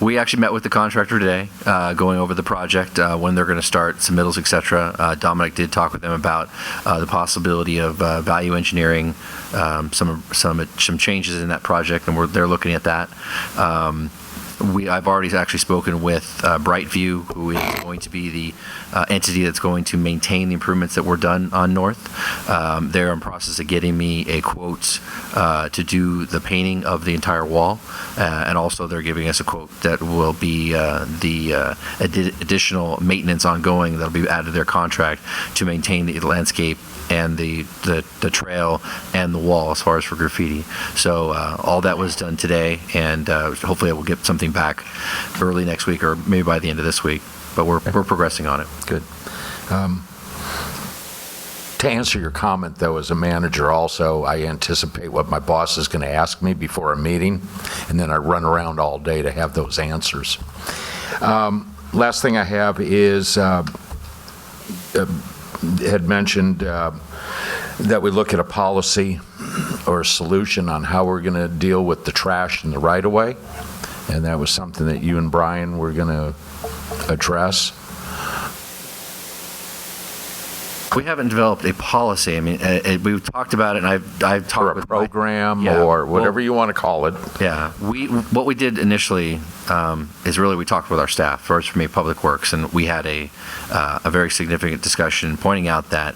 We actually met with the contractor today, going over the project, when they're going to start, submittals, et Dominic did talk with them about the possibility of value engineering, some changes in that project, and they're looking at that. I've already actually spoken with Brightview, who is going to be the entity that's going to maintain the improvements that were done on North. They're in process of getting me a quote to do the painting of the entire wall, and also they're giving us a quote that will be the additional maintenance ongoing that'll be added to their contract to maintain the landscape and the trail and the wall as far as for graffiti. So all that was done today, and hopefully I will get something back early next week or maybe by the end of this week. But we're progressing on it. Good. To answer your comment, though, as a manager also, I anticipate what my boss is going to ask me before a meeting, and then I run around all day to have those answers. Last thing I have is had mentioned that we look at a policy or a solution on how we're going to deal with the trash in the right-of-way, and that was something that you and Brian were going to address. We haven't developed a policy. I mean, we've talked about it, and I've talked with a program or whatever you want to call it. Yeah, what we did initially is really we talked with our staff, first from Public Works, and we had a very significant discussion pointing out that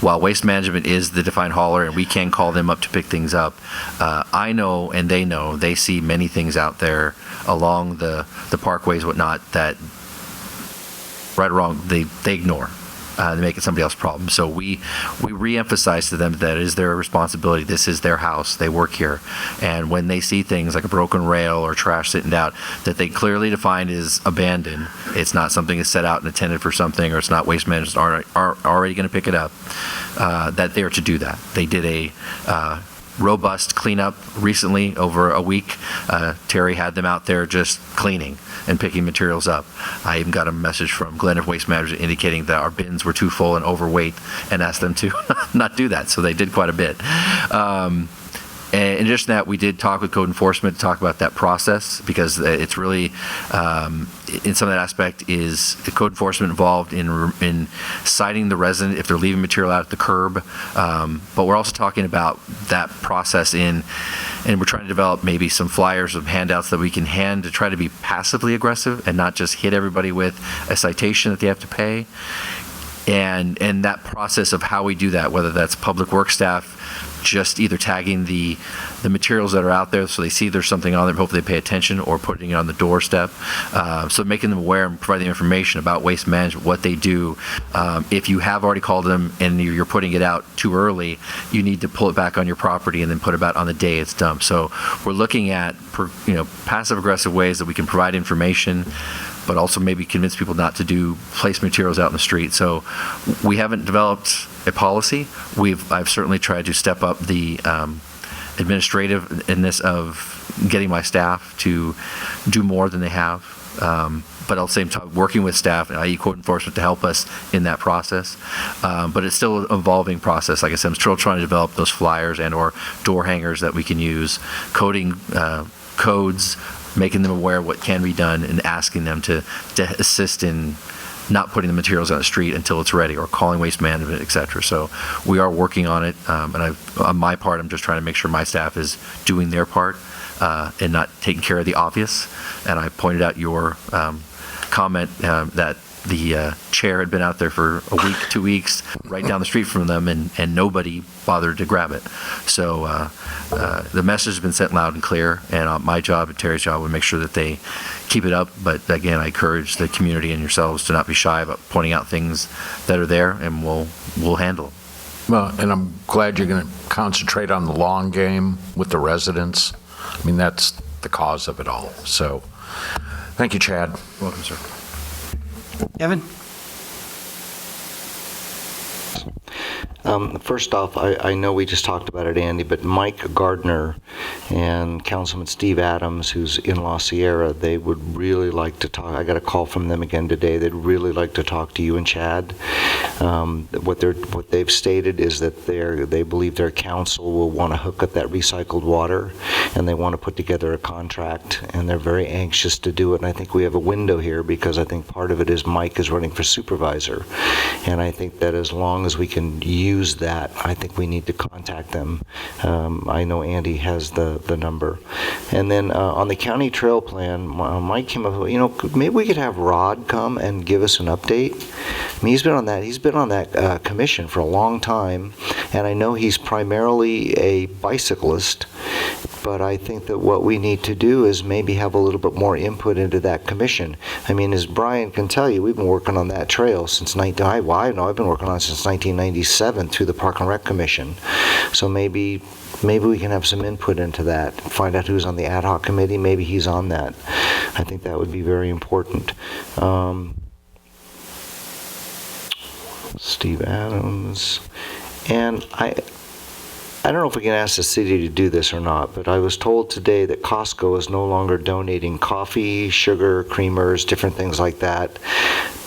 while Waste Management is the defined hauler and we can call them up to pick things up, I know and they know they see many things out there along the parkways, whatnot, that right or wrong they ignore. They make it somebody else's problem. So we re-emphasize to them that it is their responsibility. This is their house. They work here. And when they see things like a broken rail or trash sitting out that they clearly define as abandoned, it's not something that's set out and intended for something, or it's not Waste Management are already going to pick it up, that they are to do that. They did a robust cleanup recently over a week. Terry had them out there just cleaning and picking materials up. I even got a message from Glen of Waste Management indicating that our bins were too full and overweight and asked them to not do that. So they did quite a bit. And in addition to that, we did talk with code enforcement to talk about that process, because it's really, in some of that aspect, is code enforcement involved in citing the resident if they're leaving material out at the curb. But we're also talking about that process and we're trying to develop maybe some flyers, some handouts that we can hand to try to be passively aggressive and not just hit everybody with a citation that they have to pay. And that process of how we do that, whether that's public works staff just either tagging the materials that are out there so they see there's something on there, hopefully they pay attention, or putting it on the doorstep. So making them aware and providing information about waste management, what they do. If you have already called them and you're putting it out too early, you need to pull it back on your property and then put it out on the day it's dumped. So we're looking at passive aggressive ways that we can provide information, but also maybe convince people not to place materials out in the street. So we haven't developed a policy. I've certainly tried to step up the administrativeness of getting my staff to do more than they have. But at the same time, working with staff, i.e. code enforcement, to help us in that process. But it's still an evolving process. Like I said, I'm still trying to develop those flyers and or door hangers that we can use, coding codes, making them aware of what can be done, and asking them to assist in not putting the materials on the street until it's ready, or calling Waste Management, et cetera. So we are working on it, and on my part, I'm just trying to make sure my staff is doing their part and not taking care of the obvious. And I pointed out your comment that the chair had been out there for a week, 2 weeks, right down the street from them, and nobody bothered to grab it. So the message has been sent loud and clear, and my job and Terry's job would make sure that they keep it up. But again, I encourage the community and yourselves to not be shy about pointing out things that are there, and we'll handle them. Well, and I'm glad you're going to concentrate on the long game with the residents. I mean, that's the cause of it all. So thank you, Chad. Welcome, sir. Evan? First off, I know we just talked about it, Andy, but Mike Gardner and Councilman Steve Adams, who's in La Sierra, they would really like to talk. I got a call from them again today. They'd really like to talk to you and Chad. What they've stated is that they believe their council will want to hook up that recycled water, and they want to put together a contract, and they're very anxious to do it. And I think we have a window here, because I think part of it is Mike is running for supervisor, and I think that as long as we can use that, I think we need to contact them. I know Andy has the number. And then on the county trail plan, Mike came up with, maybe we could have Rod come and give us an update. I mean, he's been on that commission for a long time, and I know he's primarily a bicyclist, but I think that what we need to do is maybe have a little bit more input into that commission. I mean, as Brian can tell you, we've been working on that trail since I've been working on it since 1997 through the Park and Rec Commission. So maybe we can have some input into that, find out who's on the ad hoc committee. Maybe he's on that. I think that would be very important. Steve Adams. And I don't know if we can ask the city to do this or not, but I was told today that Costco is no longer donating coffee, sugar, creamers, different things like that.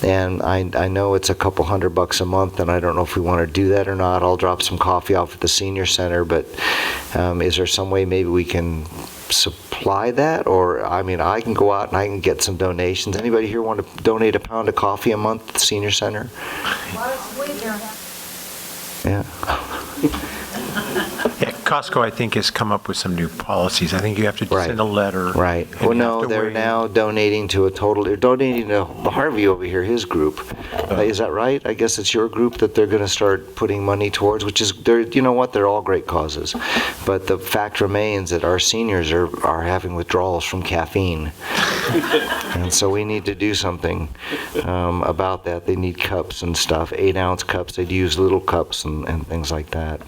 And I know it's a couple $100 a month, and I don't know if we want to do that or not. I'll drop some coffee off at the senior center, but is there some way maybe we can supply that? Or, I mean, I can go out and I can get some donations. Anybody here want to donate a pound of coffee a month to the senior center? Yeah. Yeah, Costco, I think, has come up with some new policies. I think you have to send a letter. Right. and Well, you no, have to they're wait. now donating to they're donating to Harvey over here, his group. Is that right? I guess it's your group that they're going to start putting money towards, which is, you know what, they're all great causes. But the fact remains that our seniors are having withdrawals from caffeine. And so we need to do something about that. They need cups and stuff, 8-ounce cups. They'd use little cups and things like that.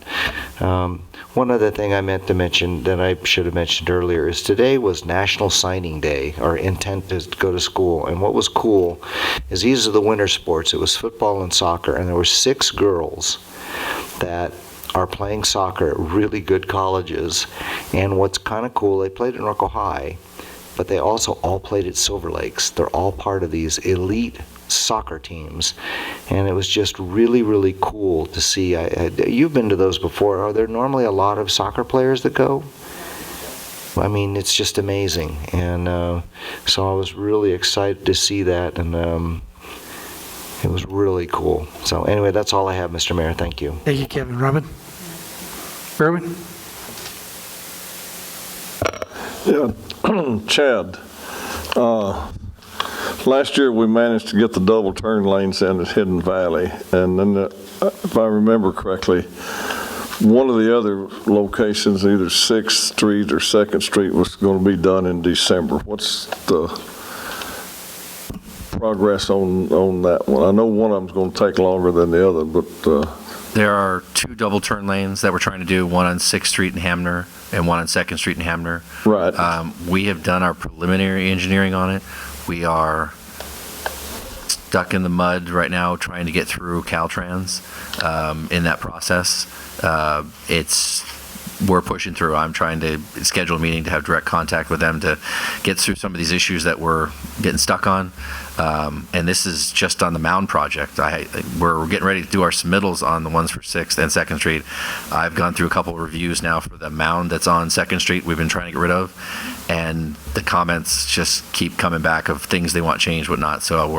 One other thing I meant to mention that I should have mentioned earlier is today was National Signing Day, our intent to go to school. And what was cool is these are the winter sports. It was football and soccer, and there were 6 girls that are playing soccer at really good colleges. And what's kind of cool, they played at Norco High, but they also all played at Silver Lakes. They're all part of these elite soccer teams, and it was just really, really cool to see. You've been to those before. Are there normally a lot of soccer players that go? I mean, it's just amazing, and so I was really excited to see that, and it was really cool. So anyway, that's all I have, Mr. Mayor. Thank you. Thank you, Kevin. Robin? Yeah, Chad. Last year, we managed to get the double turn lanes in at Hidden Valley, and then, if I remember correctly, one of the other locations, either 6th Street or 2nd Street, was going to be done in December. What's the progress on that one? I know one of them's going to take longer than the other, but... There are 2 double turn lanes that we're trying to do, one on 6th Street in Hamner and one on 2nd Street in Hamner. Right. We have done our preliminary engineering on it. We are stuck in the mud right now trying to get through Caltrans in that process. We're pushing through. I'm trying to schedule a meeting to have direct contact with them to get through some of these issues that we're getting stuck on. And this is just on the Mound project. We're getting ready to do our submittals on the ones for 6th and 2nd Street. I've gone through a couple of reviews now for the Mound that's on 2nd Street we've been trying to get rid of. And the comments just keep coming back of things they want changed, whatnot. So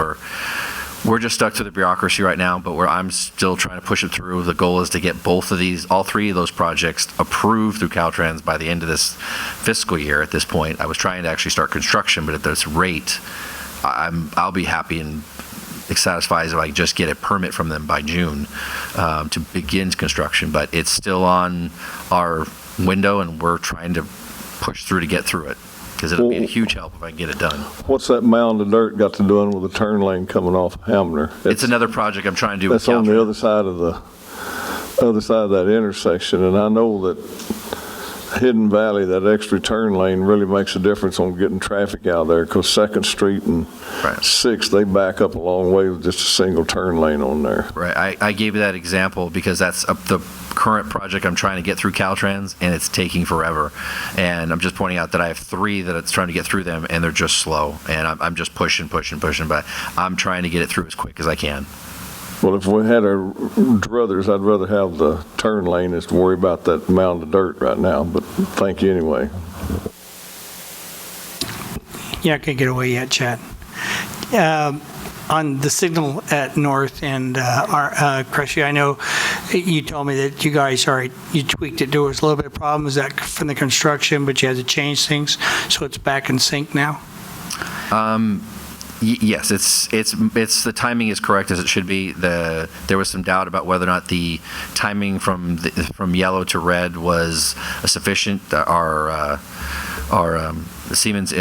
we're just stuck to the bureaucracy right now, but I'm still trying to push it through. The goal is to get all 3 of those projects approved through Caltrans by the end of this fiscal year. At this point, I was trying to actually start construction, but at this rate, I'll be happy and satisfied if I just get a permit from them by June to begin construction. But it's still on our window, and we're trying to push through to get through it, because it'll be a huge help if I can get it done. What's that mound of dirt got to do with the turn lane coming off Hamner? It's another project I'm trying to do with That's on the other side of that intersection, and I know that Hidden Valley, that extra turn lane really makes a difference on getting traffic out there, because 2nd Street and 6th, they back up a long way with just a single turn lane on there. Right. I gave you that example because that's the current project I'm trying to get through Caltrans, and it's taking forever. And I'm just pointing out that I have 3 that it's trying to get through them, and they're just slow. And I'm just pushing, but I'm trying to get it through as quick as I can. Well, if we had our druthers, I'd rather have the turn lane as to worry about that mound of dirt right now, but thank you anyway. You're not going to get away yet, Chad. On the signal at North and Crescia, I know you told me that you guys you tweaked it. There was a little bit of problem. Is that from the construction, but you had to change things, so it's back in sync now? Yes, it's the timing is correct as it should be. There was some doubt about whether or not the timing from yellow to red was sufficient. Our Siemens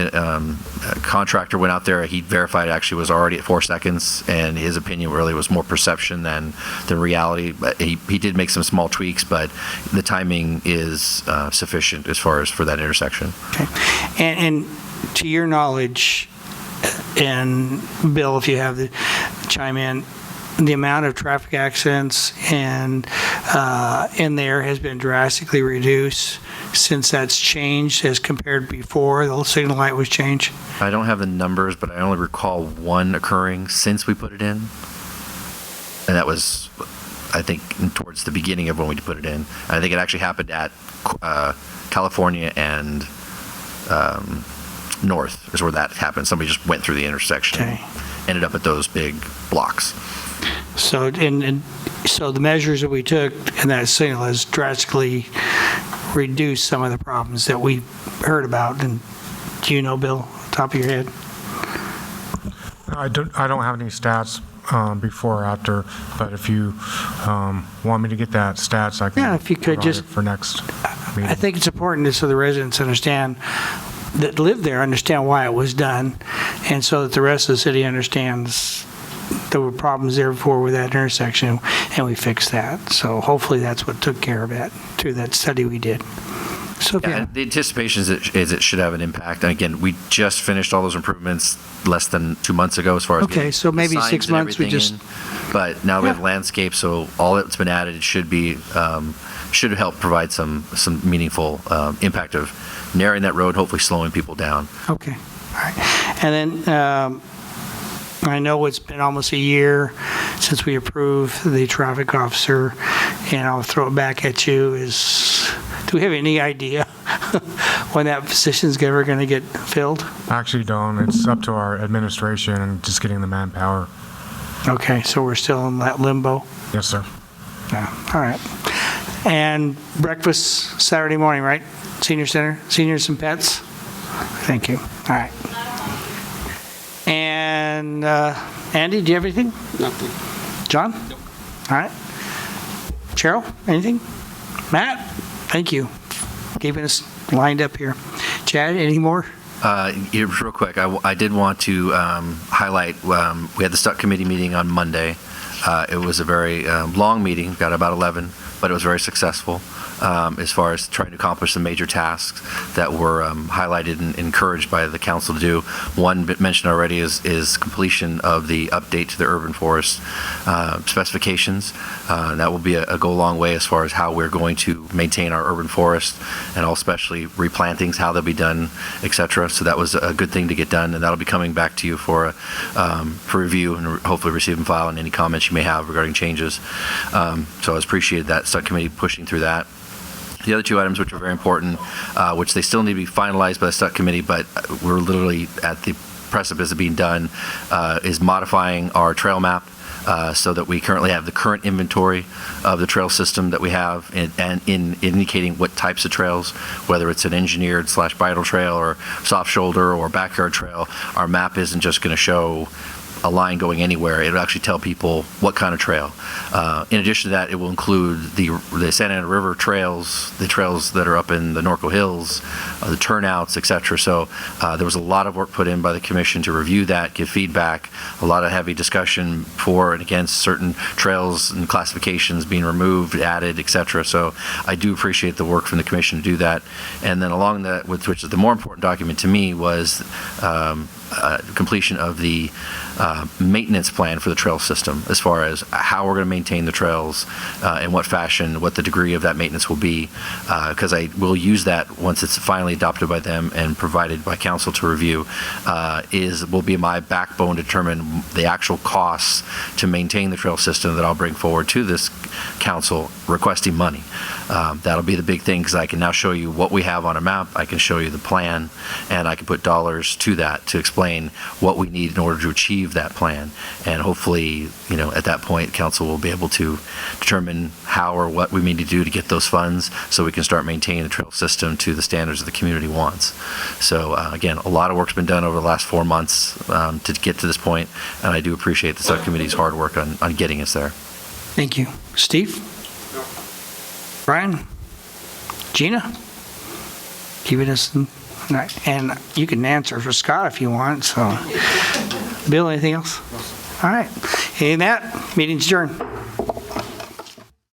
contractor went out there. He verified it actually was already at 4 seconds, and his opinion really was more perception than reality. But he did make some small tweaks, but the timing is sufficient as far as for that intersection. Okay, and to your knowledge, and Bill, if you have the chime in, the amount of traffic accidents and in there has been drastically reduced since that's changed as compared before the signal light was changed? I don't have the numbers, but I only recall 1 occurring since we put it in, and that was, I think, towards the beginning of when we put it in. I think it actually happened at California and north is where that happened. Somebody just went through the intersection and ended up at those big blocks. So, so the measures that we took in that signal has drastically reduced some of the problems that we heard about. And do you know, Bill, top of your head? I don't have any stats before or after, but if you want me to get that stats, I can. Yeah, if you could just for next meeting. I think it's important so the residents understand, that live there, understand why it was done, and so that the rest of the city understands there were problems there before with that intersection, and we fixed that. So hopefully that's what took care of it through that study we did. So yeah, the anticipation is it should have an impact. And again, we just finished all those improvements less than 2 months ago as far as okay, so maybe signs 6 and months we just. But now we have landscape, so all that's been added should be should help provide some meaningful impact of narrowing that road, hopefully slowing people down. Okay, all right. And then I know it's been almost a year since we approved the traffic officer, and I'll throw it back at you. Do we have any idea when that position's ever going to get filled? I actually don't. It's up to our administration and just getting the manpower. Okay, so we're still in that limbo? Yes, sir. Yeah, all right. And breakfast Saturday morning, right? Senior Center, Seniors and Pets? Thank you. All right. And Andy, do you have anything? Nothing. John? Nope. All right. Cheryl, anything? Matt? Thank you. Keeping us lined up here. Chad, any more? Real quick, I did want to highlight, we had the STUC committee meeting on Monday. It was a very long meeting, got about 11, but it was very successful as far as trying to accomplish the major tasks that were highlighted and encouraged by the council to do. One mentioned already is completion of the update to the urban forest specifications. That will be a go a long way as far as how we're going to maintain our urban forest, and all especially replantings, how they'll be done, etc. So that was a good thing to get done, and that'll be coming back to you for review and hopefully receive and file and any comments you may have regarding changes. So I appreciated that subcommittee pushing through that. The other two items, which are very important, which they still need to be finalized by the STUC committee, but we're literally at the precipice of being done, is modifying our trail map so that we currently have the current inventory of the trail system that we have, and in indicating what types of trails, whether it's an engineered / bridle trail or soft shoulder or backyard trail. Our map isn't just going to show a line going anywhere. It'll actually tell people what kind of trail. In addition to that, it will include the Santa Ana River trails, the trails that are up in the Norco Hills, the turnouts, etc. So there was a lot of work put in by the commission to review that, give feedback, a lot of heavy discussion for and against certain trails and classifications being removed, added, etc. So I do appreciate the work from the commission to do that. And then along that, which is the more important document to me, was completion of the maintenance plan for the trail system, as far as how we're going to maintain the trails, in what fashion, what the degree of that maintenance will be, because I will use that once it's finally adopted by them and provided by council to review, will be my backbone to determine the actual costs to maintain the trail system that I'll bring forward to this council requesting money. That'll be the big thing, because I can now show you what we have on a map, I can show you the plan, and I can put dollars to that to explain what we need in order to achieve that plan. And hopefully, at that point, council will be able to determine how or what we need to do to get those funds so we can start maintaining the trail system to the standards that the community wants. So again, a lot of work's been done over the last 4 months to get to this point, and I do appreciate the subcommittee's hard work on getting us there. Thank you. Steve? Brian? Gina? Keeping us, and you can answer for Scott if you want, so. Bill, anything else? All right. And that, meeting's adjourned.